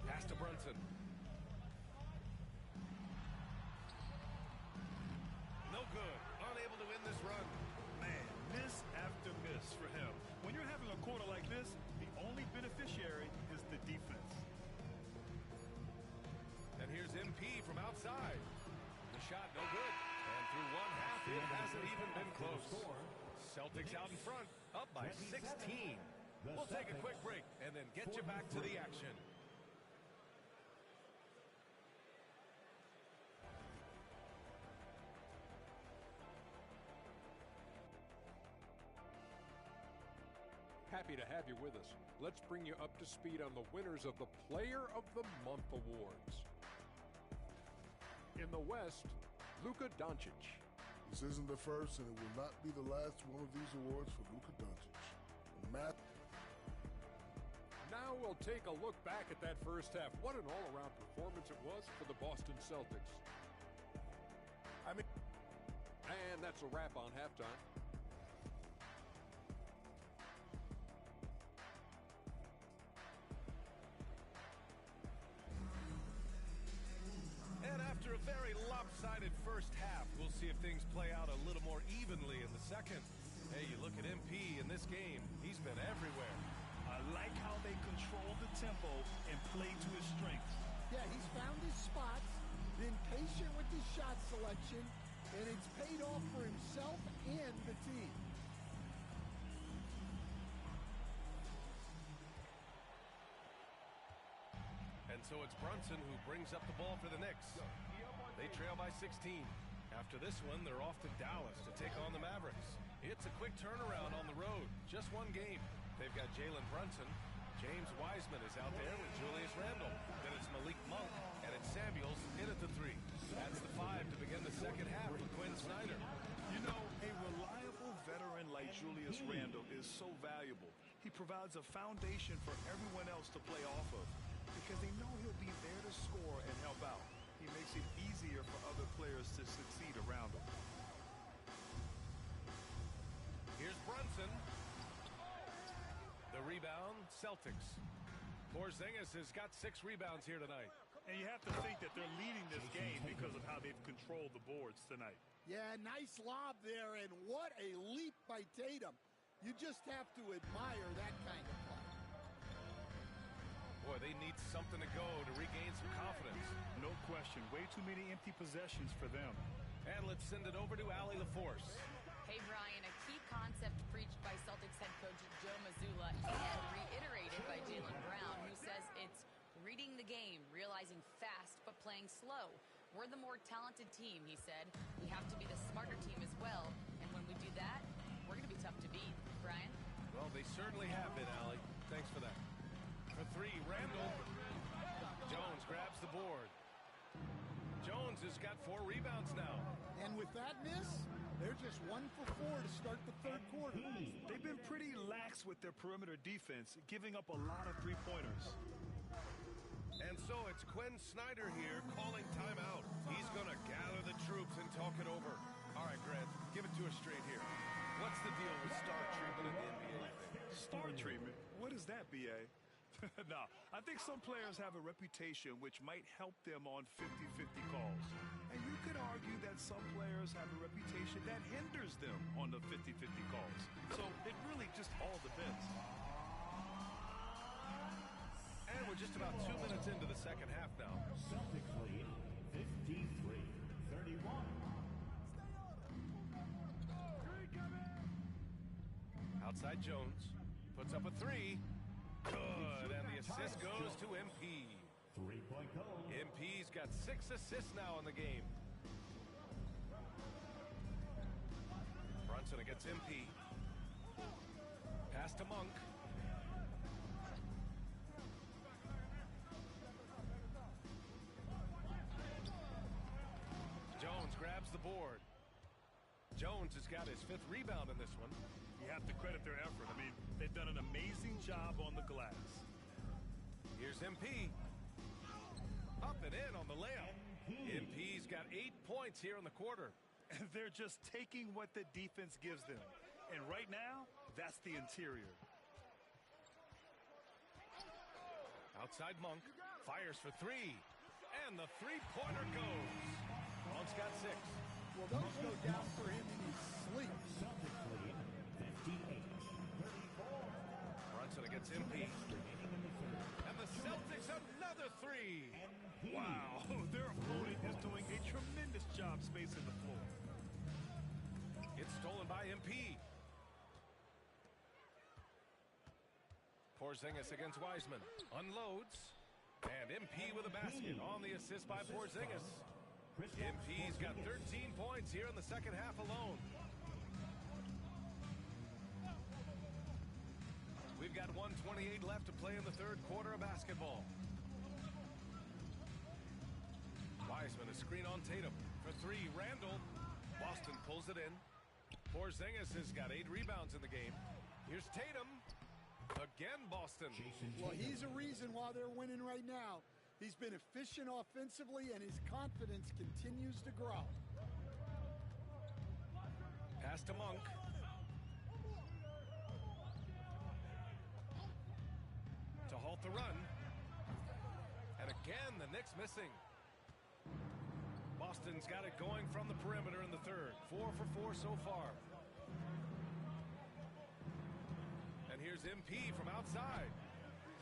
Pass to Brunson. No good. Unable to win this run. Man, miss after miss for him. When you're having a quarter like this, the only beneficiary is the defense. And here's MP from outside. The shot no good. And through one half, it hasn't even been close. Celtics out in front, up by 16. We'll take a quick break and then get you back to the action. Happy to have you with us. Let's bring you up to speed on the winners of the Player of the Month Awards. In the West, Luka Doncic. This isn't the first, and it will not be the last one of these awards for Luka Doncic. Matt. Now Now we'll take a look back at that first half. What an all-around performance it was for the Boston Celtics. And that's a wrap on halftime. And after a very lopsided first half, we'll see if things play out a little more evenly in the second. Hey, you look at MP in this game, he's been everywhere. I like how they control the tempo and play to his strengths. Yeah, he's found his spots, been patient with his shot selection, and it's paid off for himself and the team. And so it's Brunson who brings up the ball for the Knicks. They trail by 16. After this one, they're off to Dallas to take on the Mavericks. It's a quick turnaround on the road. Just one game. They've got Jalen Brunson. James Wiseman is out there with Julius Randle. Then it's Malik Monk, and it's Samuels in at the 3. That's the 5 to begin the second half with Quinn Snyder. You know, a reliable veteran like Julius Randle is so valuable. He provides a foundation for everyone else to play off of because they know he'll be there to score and help out. He makes it easier for other players to succeed around him. Here's Brunson. The rebound, Celtics. Porzingis has got 6 rebounds here tonight. And you have to think that they're leading this game because of how they've controlled the boards tonight. Yeah, nice lob there, and what a leap by Tatum. You just have to admire that kind of play. Boy, they need something to go to regain some confidence. No question. Way too many empty possessions for them. And let's send it over to Allie LaForce. Hey, Brian, a key concept preached by Celtics head coach Joe Mazzulla and reiterated by Jaylen Brown, who says it's reading the game, realizing fast but playing slow. We're the more talented team, he said. We have to be the smarter team as well, and when we do that, we're going to be tough to beat. Brian? Well, they certainly have been, Allie. Thanks for that. For 3, Randle. Jones grabs the board. Jones has got 4 rebounds now. And with that miss, they're just 1 for 4 to start the third quarter. They've been pretty lax with their perimeter defense, giving up a lot of three-pointers. And so it's Quinn Snyder here calling timeout. He's going to gather the troops and talk it over. All right, Grant, give it to us straight here. What's the deal with star treatment in the NBA? Star treatment? What is that, B.A.? No, I think some players have a reputation which might help them on 50-50 calls. And you could argue that some players have a reputation that hinders them on the 50-50 calls. So it really just all depends. And we're just about 2 minutes into the second half now. Celtics lead 53-31. Outside Jones puts up a 3. Good, and the assist goes to MP. 3-point goal. MP's got 6 assists now in the game. Brunson against MP. Pass to Monk. Jones grabs the board. Jones has got his 5th rebound in this one. You have to credit their effort. I mean, they've done an amazing job on the glass. Here's MP. Up and in on the layup. MP's got 8 points here in the quarter. And they're just taking what the defense gives them. And right now, that's the interior. Outside Monk. Fires for 3. And the 3-pointer goes. Monk's got 6. Well, those go down for him in his sleep. Celtics lead 58-34. Brunson against MP. And the Celtics another 3. Wow, their opponent is doing a tremendous job spacing the floor. It's stolen by MP. Porzingis against Wiseman. Unloads. And MP with a basket on the assist by Porzingis. MP's got 13 points here in the second half alone. We've got 1:28 left to play in the third quarter of basketball. Wiseman a screen on Tatum. For 3, Randle. Boston pulls it in. Porzingis has got 8 rebounds in the game. Here's Tatum. Again, Boston. Well, he's a reason why they're winning right now. He's been efficient offensively, and his confidence continues to grow. Pass to Monk. To halt the run. And again, the Knicks missing. Boston's got it going from the perimeter in the third. 4 for 4 so far. And here's MP from outside.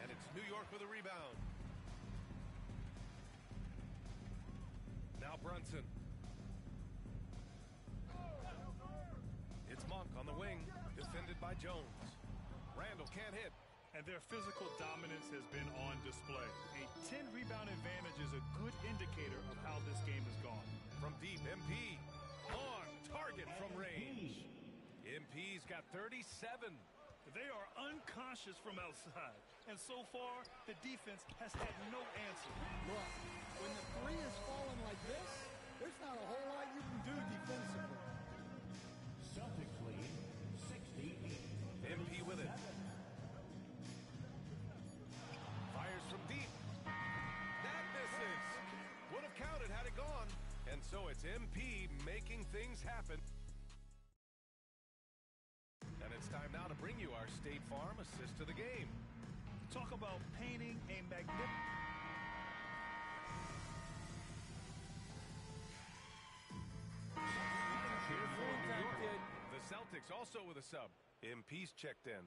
And it's New York with a rebound. Now Brunson. It's Monk on the wing, defended by Jones. Randall can't hit. And their physical dominance has been on display. A 10-rebound advantage is a good indicator of how this game has gone. From deep, MP on target from range. MP's got 37. They are unconscious from outside. And so far, the defense has had no answer. Look, when the three is falling like this, there's not a whole lot you can do defensively. Celtics lead 68. MP with it. Fires from deep. That misses. Would have counted had it gone. And so it's MP making things happen. And it's time now to bring you our State Farm assist to the game. Talk about painting a magnificent... The Celtics also with a sub. MP's checked in.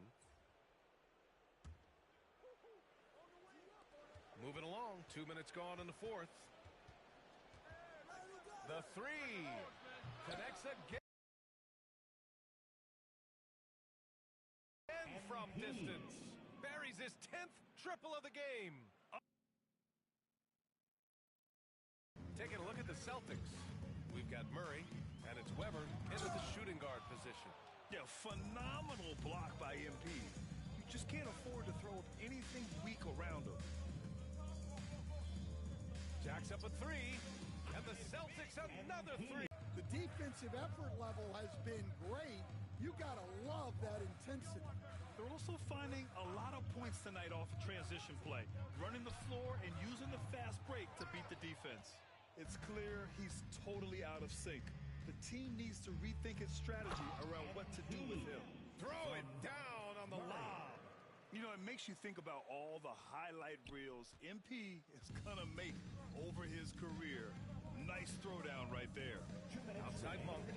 Moving along, 2 minutes gone in the fourth. The three connects again from distance. Buries his 10th triple of the game. Taking a look at the Celtics. We've got Murray, and it's Weber into the shooting guard position. Yeah, phenomenal block by MP. You just can't afford to throw anything weak around him. Jacks up a three, and the Celtics another three. The defensive effort level has been great. You gotta love that intensity. They're also finding a lot of points tonight off of transition play, running the floor and using the fast break to beat the defense. It's clear he's totally out of sync. The team needs to rethink its strategy around what to do with him. Throw it down on the lob. You know, it makes you think about all the highlight reels MP is gonna make over his career. Nice throwdown right there. Outside Monk.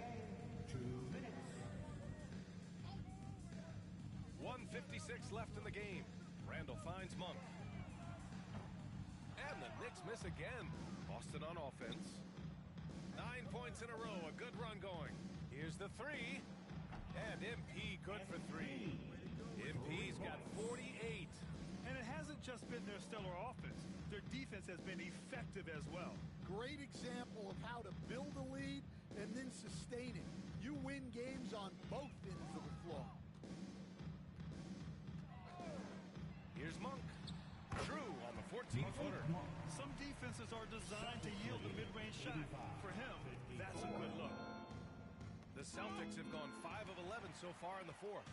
2 minutes. 1:56 left in the game. Randall finds Monk. And the Knicks miss again. Boston on offense. 9 points in a row. A good run going. Here's the three. And MP good for three. MP's got 48. And it hasn't just been their stellar offense. Their defense has been effective as well. Great example of how to build a lead and then sustain it. You win games on both ends of the floor. Here's Monk. Drew on the 14-footer. Some defenses are designed to yield the mid-range shot. For him, that's a good look. The Celtics have gone 5 of 11 so far in the fourth.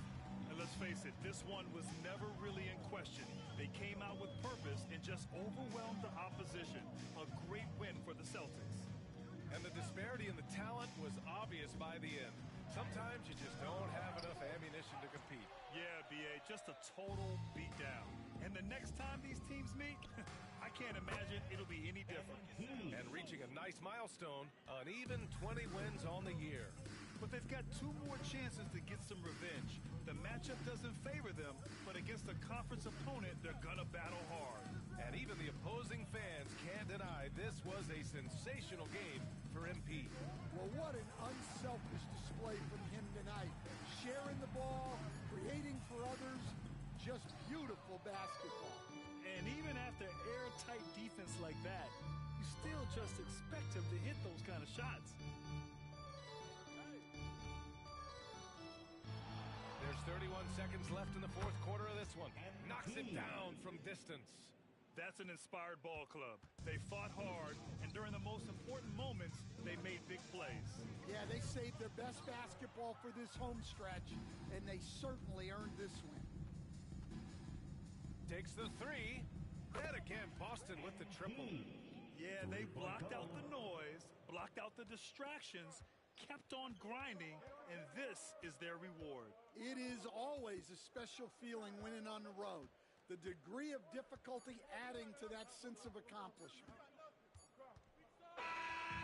And let's face it, this one was never really in question. They came out with purpose and just overwhelmed the opposition. A great win for the Celtics. And the disparity in the talent was obvious by the end. Sometimes you just don't have enough ammunition to compete. Yeah, BA, just a total beatdown. And the next time these teams meet, I can't imagine it'll be any different. And reaching a nice milestone, an even 20 wins on the year. But they've got 2 more chances to get some revenge. The matchup doesn't favor them, but against a conference opponent, they're gonna battle hard. And even the opposing fans can't deny this was a sensational game for MP. Well, what an unselfish display from him tonight. Sharing the ball, creating for others, just beautiful basketball. And even after airtight defense like that, you still just expect him to hit those kind of shots. There's 31 seconds left in the fourth quarter of this one. Knocks it down from distance. That's an inspired ball club. They fought hard, and during the most important moments, they made big plays. Yeah, they saved their best basketball for this home stretch, and they certainly earned this win. takes the three. And again, Boston with the triple. Yeah, they blocked out the noise, blocked out the distractions, kept on grinding, and this is their reward. It is always a special feeling winning on the road. The degree of difficulty adding to that sense of accomplishment.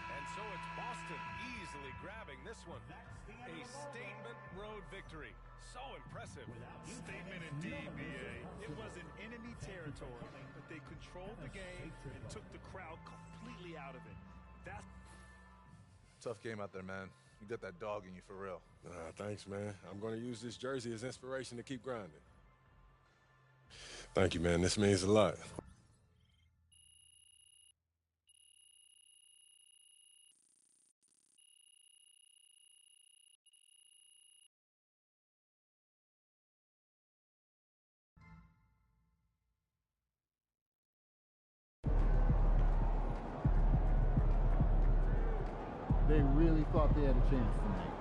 And so it's Boston easily grabbing this one. A statement road victory. So impressive. Statement indeed, B.A. It was in enemy territory, but they controlled the game and took the crowd completely out of it. That's Tough game out there, man. You got that dog in you for real. Thanks, man. I'm going to use this jersey as inspiration to keep grinding. Thank you, man. This means a lot. They really thought they had a chance tonight.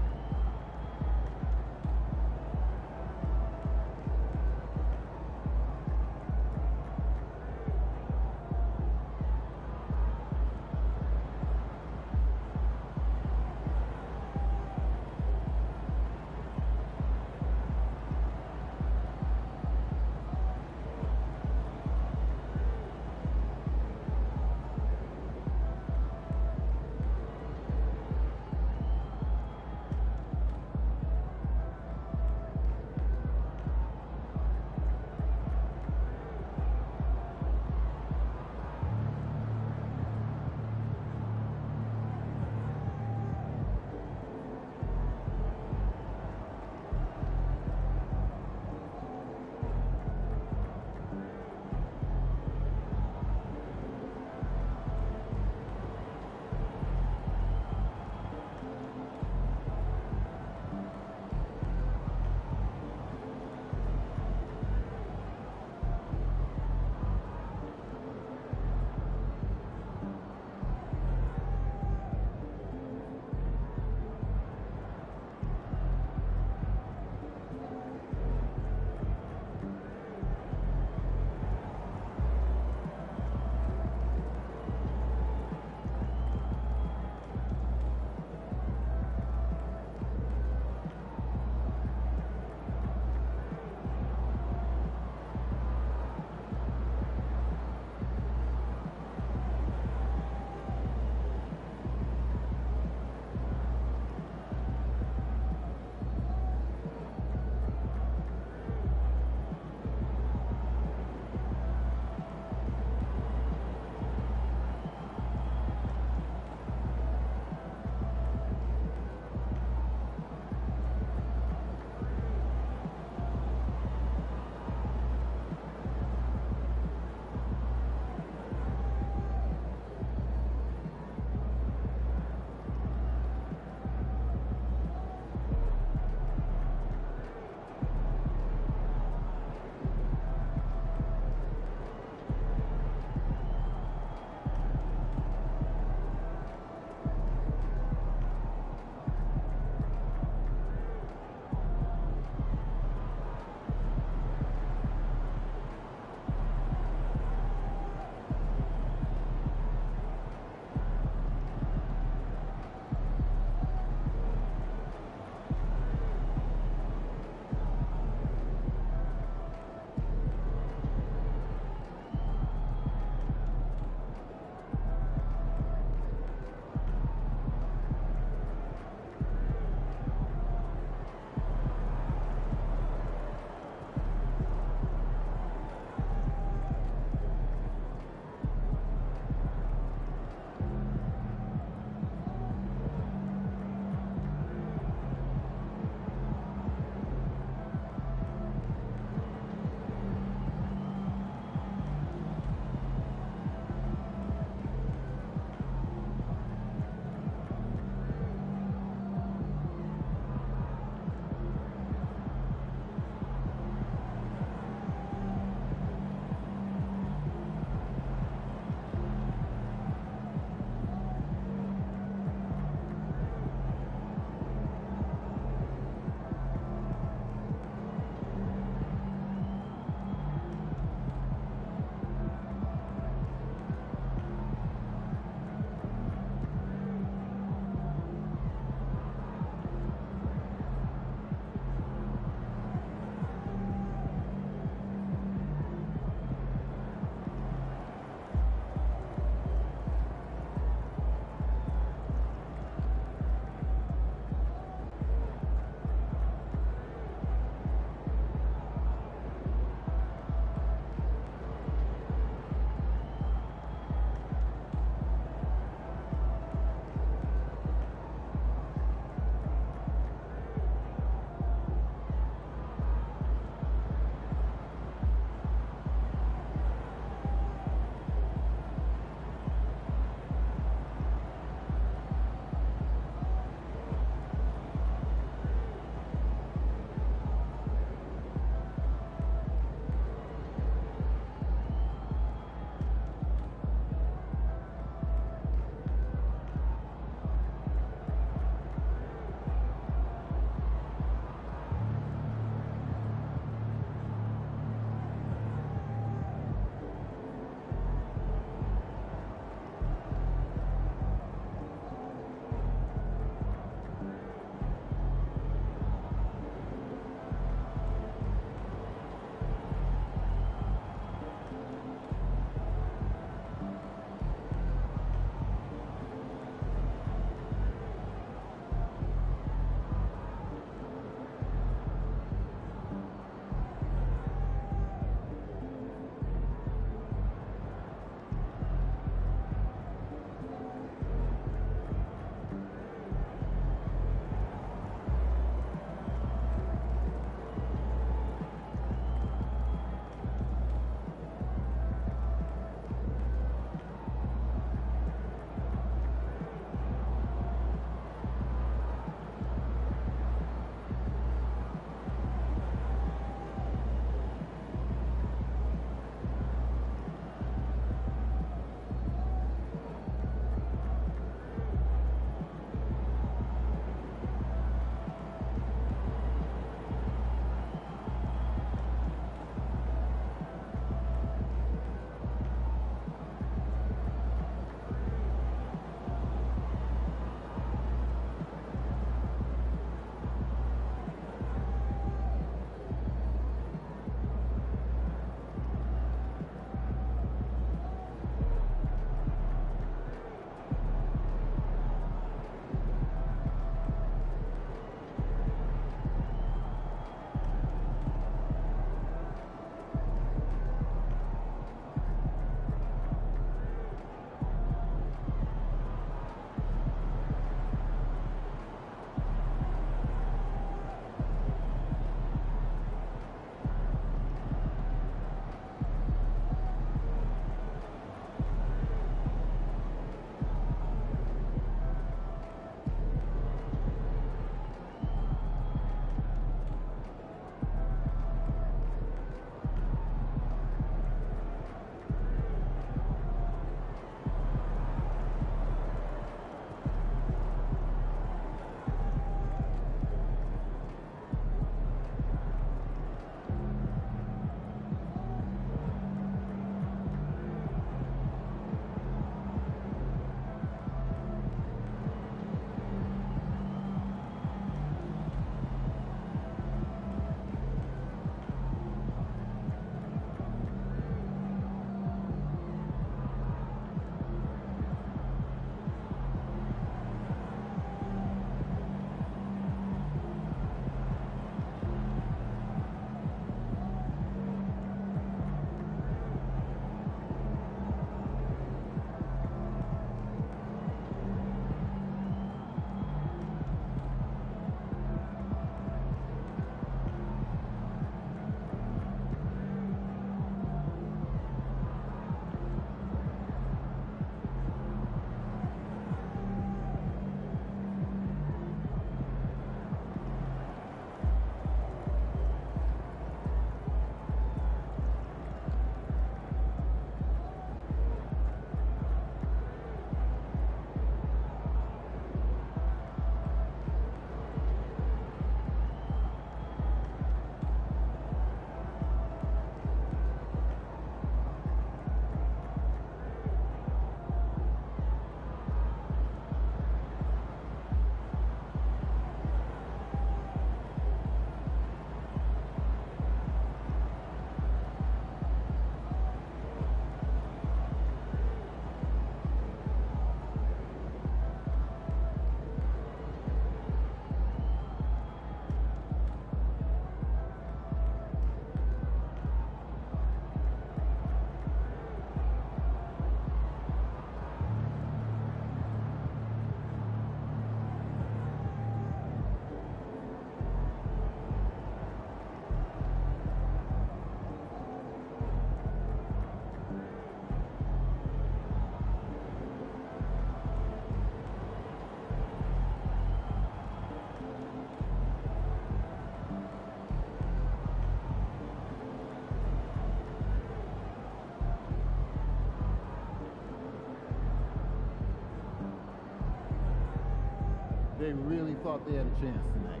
They really thought they had a chance tonight.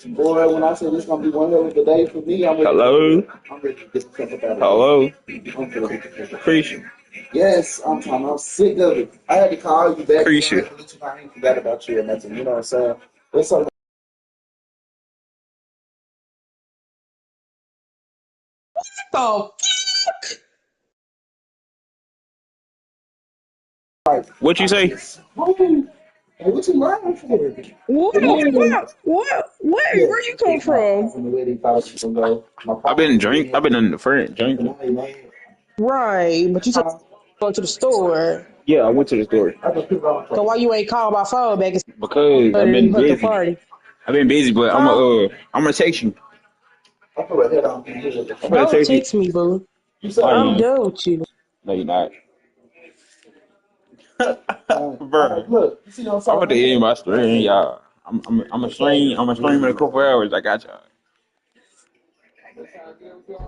Boy, when I say this gonna be one hell of a day for me, Hello? I'm ready to get the fuck up out of Hello? here. I'm ready to get the fuck up. Creature. Yes, I'm sick of it. I had to call you back. Creature. I ain't forgot about you or nothing. You know what I'm saying? There's something Oh, like What you say? hey, what you lying for? what the fuck? What? Yeah, Where you come from? the way they thought it was gonna go. I've been in the front drinking. Right, but you said going to the store. Yeah, I went to the store. So why you ain't call my phone back and Because I've started been the busy. party? I've been busy, but Huh? I'm gonna text you. I'm gonna Don't text you. text me, boo. I I'm am. done with you. No, you're not. Bro, Look, you see what I'm I'm about to end my stream, y'all. I'm a stream in a couple hours. I got y'all.